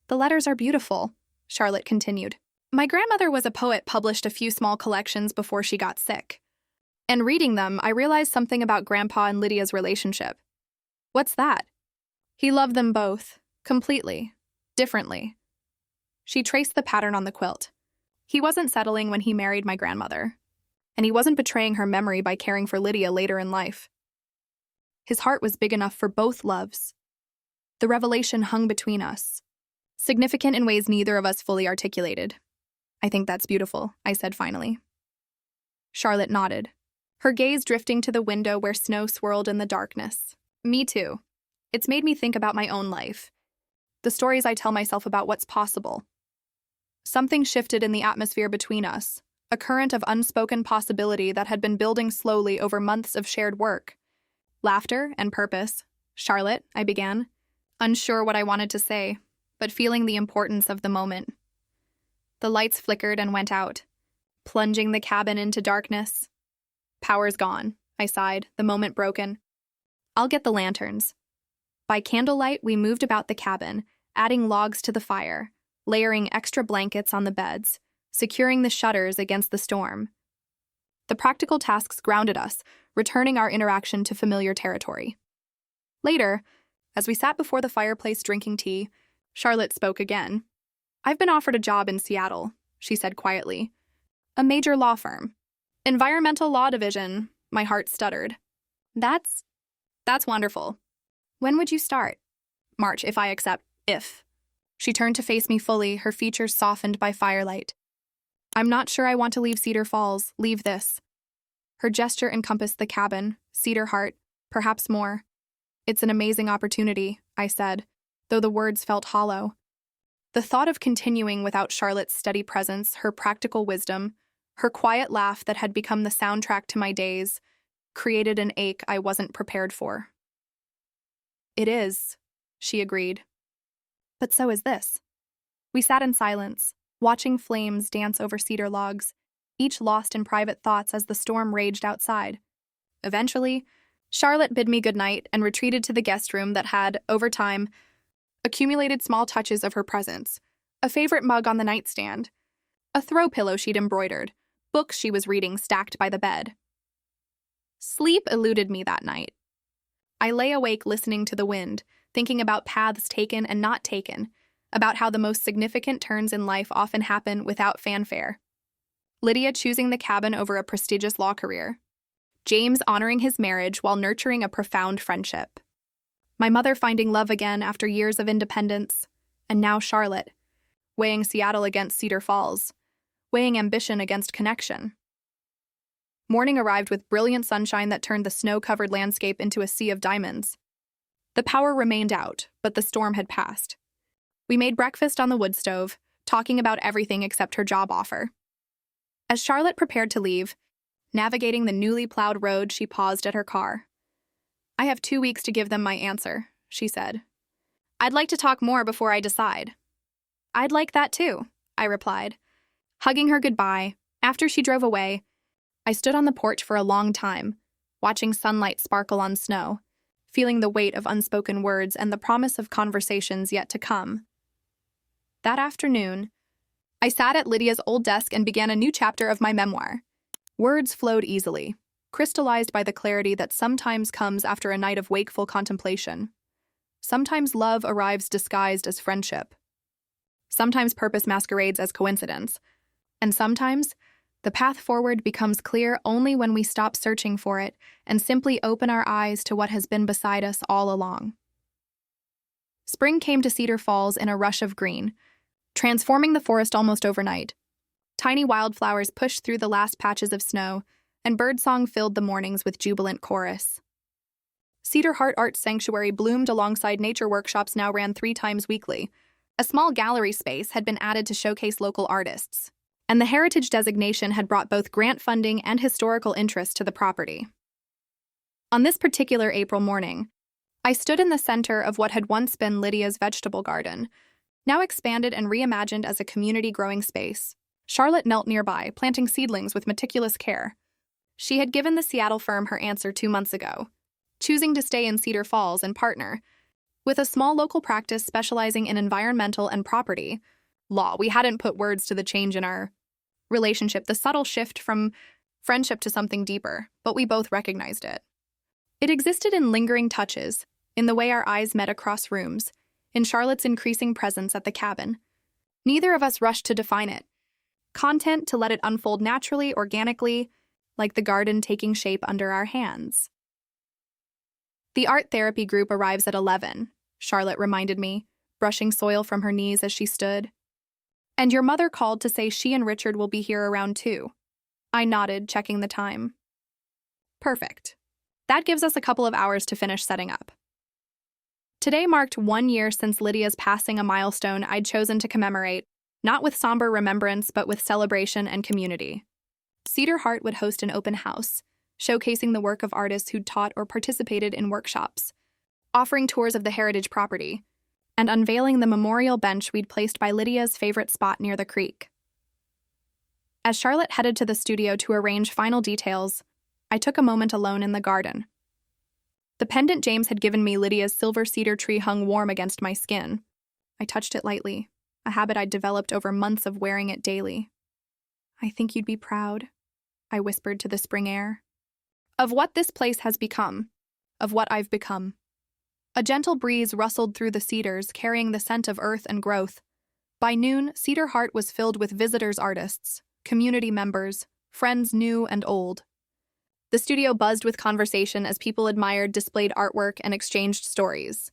"The letters are beautiful," Charlotte continued. "My grandmother was a poet, published a few small collections before she got sick. And reading them, I realized something about Grandpa and Lydia's relationship." "What's that?" "He loved them both, completely, differently." She traced the pattern on the quilt. "He wasn't settling when he married my grandmother. And he wasn't betraying her memory by caring for Lydia later in life. His heart was big enough for both loves. The revelation hung between us, significant in ways neither of us fully articulated." "I think that's beautiful," I said finally. Charlotte nodded, her gaze drifting to the window where snow swirled in the darkness. "Me too. It's made me think about my own life, the stories I tell myself about what's possible." Something shifted in the atmosphere between us, a current of unspoken possibility that had been building slowly over months of shared work. "Laughter and purpose." "Charlotte," I began, unsure what I wanted to say, but feeling the importance of the moment. The lights flickered and went out, plunging the cabin into darkness. "Power's gone," I sighed, the moment broken. "I'll get the lanterns." By candlelight, we moved about the cabin, adding logs to the fire, layering extra blankets on the beds, securing the shutters against the storm. The practical tasks grounded us, returning our interaction to familiar territory. Later, as we sat before the fireplace drinking tea, Charlotte spoke again. "I've been offered a job in Seattle," she said quietly. "A major law firm. Environmental law division." My heart stuttered. That's wonderful. When would you start?" "March, if I accept." "If." She turned to face me fully, her features softened by firelight. "I'm not sure I want to leave Cedar Falls, leave this." Her gesture encompassed the cabin, Cedar Heart, perhaps more. "It's an amazing opportunity," I said, though the words felt hollow. The thought of continuing without Charlotte's steady presence, her practical wisdom, her quiet laugh that had become the soundtrack to my days, created an ache I wasn't prepared for. "It is," she agreed. "But so is this." We sat in silence, watching flames dance over cedar logs, each lost in private thoughts as the storm raged outside. Eventually, Charlotte bid me goodnight and retreated to the guest room that had, over time, accumulated small touches of her presence: a favorite mug on the nightstand, a throw pillow she'd embroidered, books she was reading stacked by the bed. Sleep eluded me that night. I lay awake listening to the wind, thinking about paths taken and not taken, about how the most significant turns in life often happen without fanfare. Lydia choosing the cabin over a prestigious law career. James honoring his marriage while nurturing a profound friendship. My mother finding love again after years of independence. And now Charlotte, weighing Seattle against Cedar Falls, weighing ambition against connection. Morning arrived with brilliant sunshine that turned the snow-covered landscape into a sea of diamonds. The power remained out, but the storm had passed. We made breakfast on the wood stove, talking about everything except her job offer. As Charlotte prepared to leave, navigating the newly plowed road, she paused at her car. "I have 2 weeks to give them my answer," she said. "I'd like to talk more before I decide." "I'd like that too," I replied. Hugging her goodbye, after she drove away, I stood on the porch for a long time, watching sunlight sparkle on snow, feeling the weight of unspoken words and the promise of conversations yet to come. That afternoon, I sat at Lydia's old desk and began a new chapter of my memoir. Words flowed easily, crystallized by the clarity that sometimes comes after a night of wakeful contemplation. Sometimes love arrives disguised as friendship. Sometimes purpose masquerades as coincidence. And sometimes, the path forward becomes clear only when we stop searching for it and simply open our eyes to what has been beside us all along. Spring came to Cedar Falls in a rush of green, transforming the forest almost overnight. Tiny wildflowers pushed through the last patches of snow, and birdsong filled the mornings with jubilant chorus. Cedar Heart Art Sanctuary bloomed alongside nature workshops now ran 3 times weekly. A small gallery space had been added to showcase local artists, and the heritage designation had brought both grant funding and historical interest to the property. On this particular April morning, I stood in the center of what had once been Lydia's vegetable garden, now expanded and reimagined as a community growing space. Charlotte knelt nearby, planting seedlings with meticulous care. She had given the Seattle firm her answer 2 months ago, choosing to stay in Cedar Falls and partner with a small local practice specializing in environmental and property law. We hadn't put words to the change in our relationship, the subtle shift from friendship to something deeper, but we both recognized it. It existed in lingering touches, in the way our eyes met across rooms, in Charlotte's increasing presence at the cabin. Neither of us rushed to define it, content to let it unfold naturally, organically, like the garden taking shape under our hands. The art therapy group arrives at 11, Charlotte reminded me, brushing soil from her knees as she stood. And your mother called to say she and Richard will be here around 2. I nodded, checking the time. Perfect. That gives us a couple of hours to finish setting up. Today marked 1 year since Lydia's passing, a milestone I'd chosen to commemorate, not with somber remembrance but with celebration and community. Cedar Heart would host an open house, showcasing the work of artists who'd taught or participated in workshops, offering tours of the heritage property, and unveiling the memorial bench we'd placed by Lydia's favorite spot near the creek. As Charlotte headed to the studio to arrange final details, I took a moment alone in the garden. The pendant James had given me, Lydia's silver cedar tree, hung warm against my skin. I touched it lightly, a habit I'd developed over months of wearing it daily. I think you'd be proud, I whispered to the spring air, of what this place has become, of what I've become. A gentle breeze rustled through the cedars, carrying the scent of earth and growth. By noon, Cedar Heart was filled with visitors, artists, community members, friends new and old. The studio buzzed with conversation as people admired displayed artwork and exchanged stories.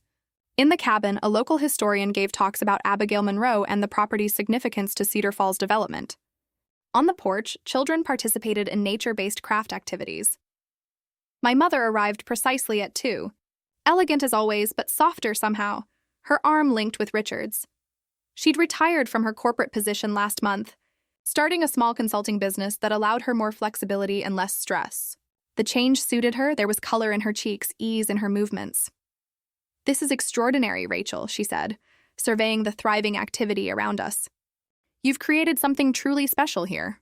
In the cabin, a local historian gave talks about Abigail Monroe and the property's significance to Cedar Falls development. On the porch, children participated in nature-based craft activities. My mother arrived precisely at 2, elegant as always, but softer somehow, her arm linked with Richard's. She'd retired from her corporate position last month, starting a small consulting business that allowed her more flexibility and less stress. The change suited her. There was color in her cheeks, ease in her movements. "This is extraordinary, Rachel," she said, surveying the thriving activity around us. "You've created something truly special here."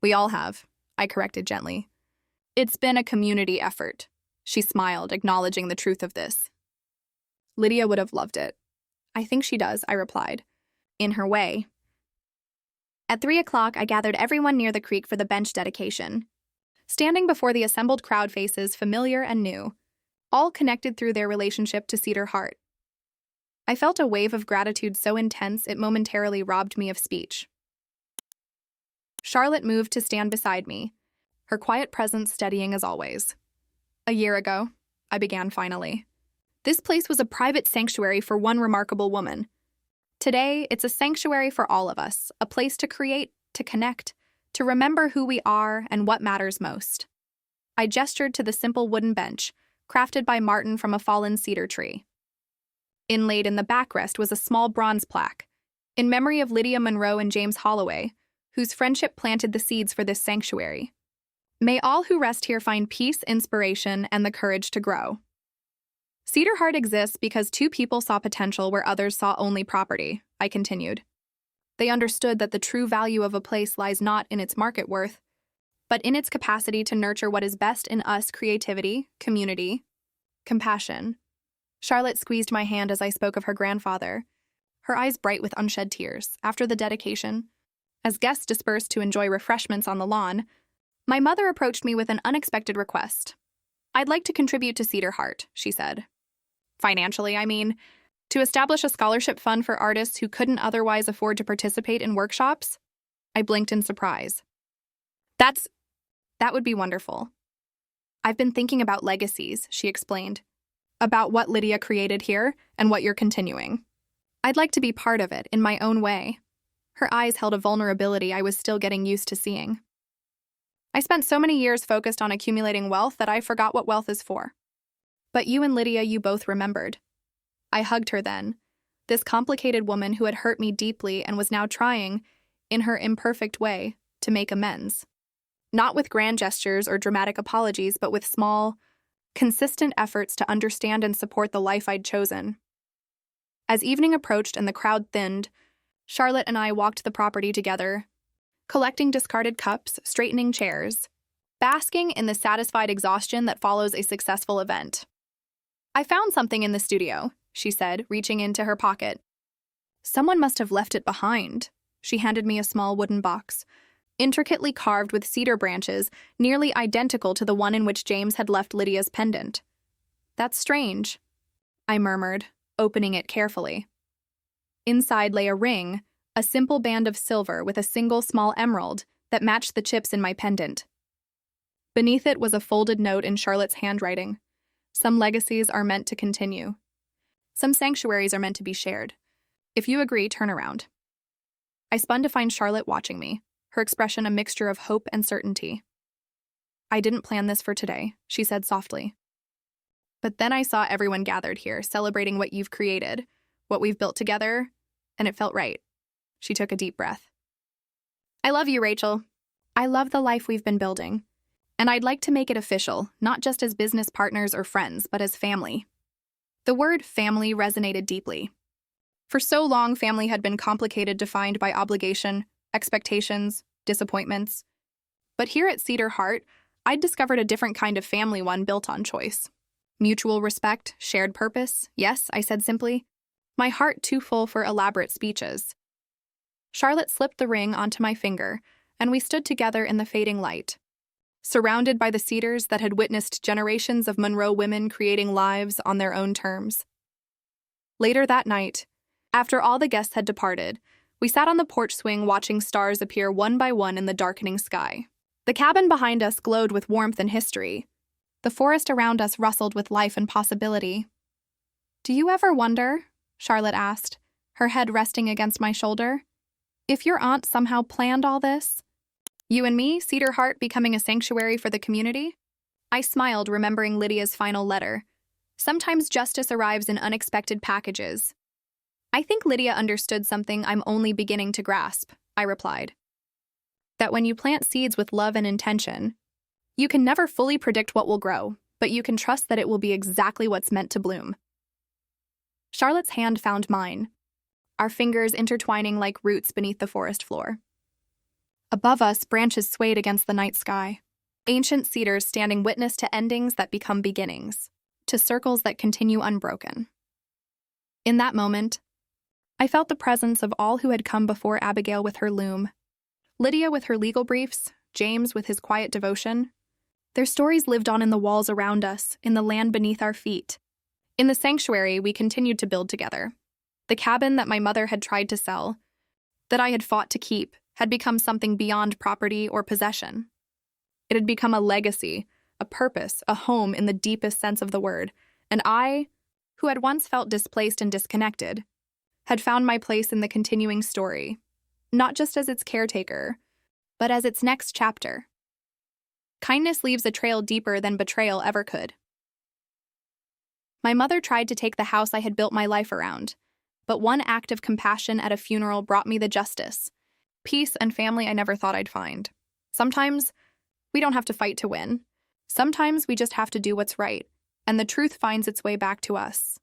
"We all have," I corrected gently. "It's been a community effort." She smiled, acknowledging the truth of this. "Lydia would have loved it." "I think she does," I replied, in her way. At 3 o'clock, I gathered everyone near the creek for the bench dedication. Standing before the assembled crowd, faces familiar and new, all connected through their relationship to Cedar Heart. I felt a wave of gratitude so intense it momentarily robbed me of speech. Charlotte moved to stand beside me, her quiet presence steadying as always. "A year ago," I began finally, "this place was a private sanctuary for one remarkable woman. Today, it's a sanctuary for all of us, a place to create, to connect, to remember who we are and what matters most." I gestured to the simple wooden bench, crafted by Martin from a fallen cedar tree. Inlaid in the backrest was a small bronze plaque, in memory of Lydia Monroe and James Holloway, whose friendship planted the seeds for this sanctuary. "May all who rest here find peace, inspiration, and the courage to grow." Cedar Heart exists because 2 people saw potential where others saw only property, I continued. They understood that the true value of a place lies not in its market worth, but in its capacity to nurture what is best in us: creativity, community, compassion. Charlotte squeezed my hand as I spoke of her grandfather, her eyes bright with unshed tears. After the dedication, as guests dispersed to enjoy refreshments on the lawn, my mother approached me with an unexpected request. "I'd like to contribute to Cedar Heart," she said. "Financially, I mean. To establish a scholarship fund for artists who couldn't otherwise afford to participate in workshops?" I blinked in surprise. That would be wonderful. "I've been thinking about legacies," she explained. about what Lydia created here and what you're continuing. I'd like to be part of it in my own way. Her eyes held a vulnerability I was still getting used to seeing. I spent so many years focused on accumulating wealth that I forgot what wealth is for. But you and Lydia, you both remembered. I hugged her then, this complicated woman who had hurt me deeply and was now trying, in her imperfect way, to make amends. Not with grand gestures or dramatic apologies, but with small, consistent efforts to understand and support the life I'd chosen. As evening approached and the crowd thinned, Charlotte and I walked the property together, collecting discarded cups, straightening chairs, basking in the satisfied exhaustion that follows a successful event. I found something in the studio, she said, reaching into her pocket. Someone must have left it behind. She handed me a small wooden box, intricately carved with cedar branches, nearly identical to the one in which James had left Lydia's pendant. That's strange, I murmured, opening it carefully. Inside lay a ring, a simple band of silver with a single small emerald that matched the chips in my pendant. Beneath it was a folded note in Charlotte's handwriting. Some legacies are meant to continue. Some sanctuaries are meant to be shared. If you agree, turn around. I spun to find Charlotte watching me, her expression a mixture of hope and certainty. I didn't plan this for today, she said softly. But then I saw everyone gathered here, celebrating what you've created, what we've built together, and it felt right. She took a deep breath. I love you, Rachel. I love the life we've been building. And I'd like to make it official, not just as business partners or friends, but as family. The word family resonated deeply. For so long, family had been complicated, defined by obligation, expectations, disappointments. But here at Cedar Heart, I'd discovered a different kind of family, one built on choice. Mutual respect, shared purpose. Yes, I said simply, my heart too full for elaborate speeches. Charlotte slipped the ring onto my finger, and we stood together in the fading light, surrounded by the cedars that had witnessed generations of Monroe women creating lives on their own terms. Later that night, after all the guests had departed, we sat on the porch swing watching stars appear one by one in the darkening sky. The cabin behind us glowed with warmth and history. The forest around us rustled with life and possibility. Do you ever wonder, Charlotte asked, her head resting against my shoulder, if your aunt somehow planned all this? You and me, Cedar Heart, becoming a sanctuary for the community? I smiled, remembering Lydia's final letter. Sometimes justice arrives in unexpected packages. I think Lydia understood something I'm only beginning to grasp, I replied. That when you plant seeds with love and intention, you can never fully predict what will grow, but you can trust that it will be exactly what's meant to bloom. Charlotte's hand found mine, our fingers intertwining like roots beneath the forest floor. Above us, branches swayed against the night sky, ancient cedars standing witness to endings that become beginnings, to circles that continue unbroken. In that moment, I felt the presence of all who had come before Abigail with her loom, Lydia with her legal briefs, James with his quiet devotion. Their stories lived on in the walls around us, in the land beneath our feet. In the sanctuary, we continued to build together. The cabin that my mother had tried to sell, that I had fought to keep, had become something beyond property or possession. It had become a legacy, a purpose, a home in the deepest sense of the word, and I, who had once felt displaced and disconnected, had found my place in the continuing story, not just as its caretaker, but as its next chapter. Kindness leaves a trail deeper than betrayal ever could. My mother tried to take the house I had built my life around, but one act of compassion at a funeral brought me the justice, peace, and family I never thought I'd find. Sometimes we don't have to fight to win. Sometimes we just have to do what's right, and the truth finds its way back to us.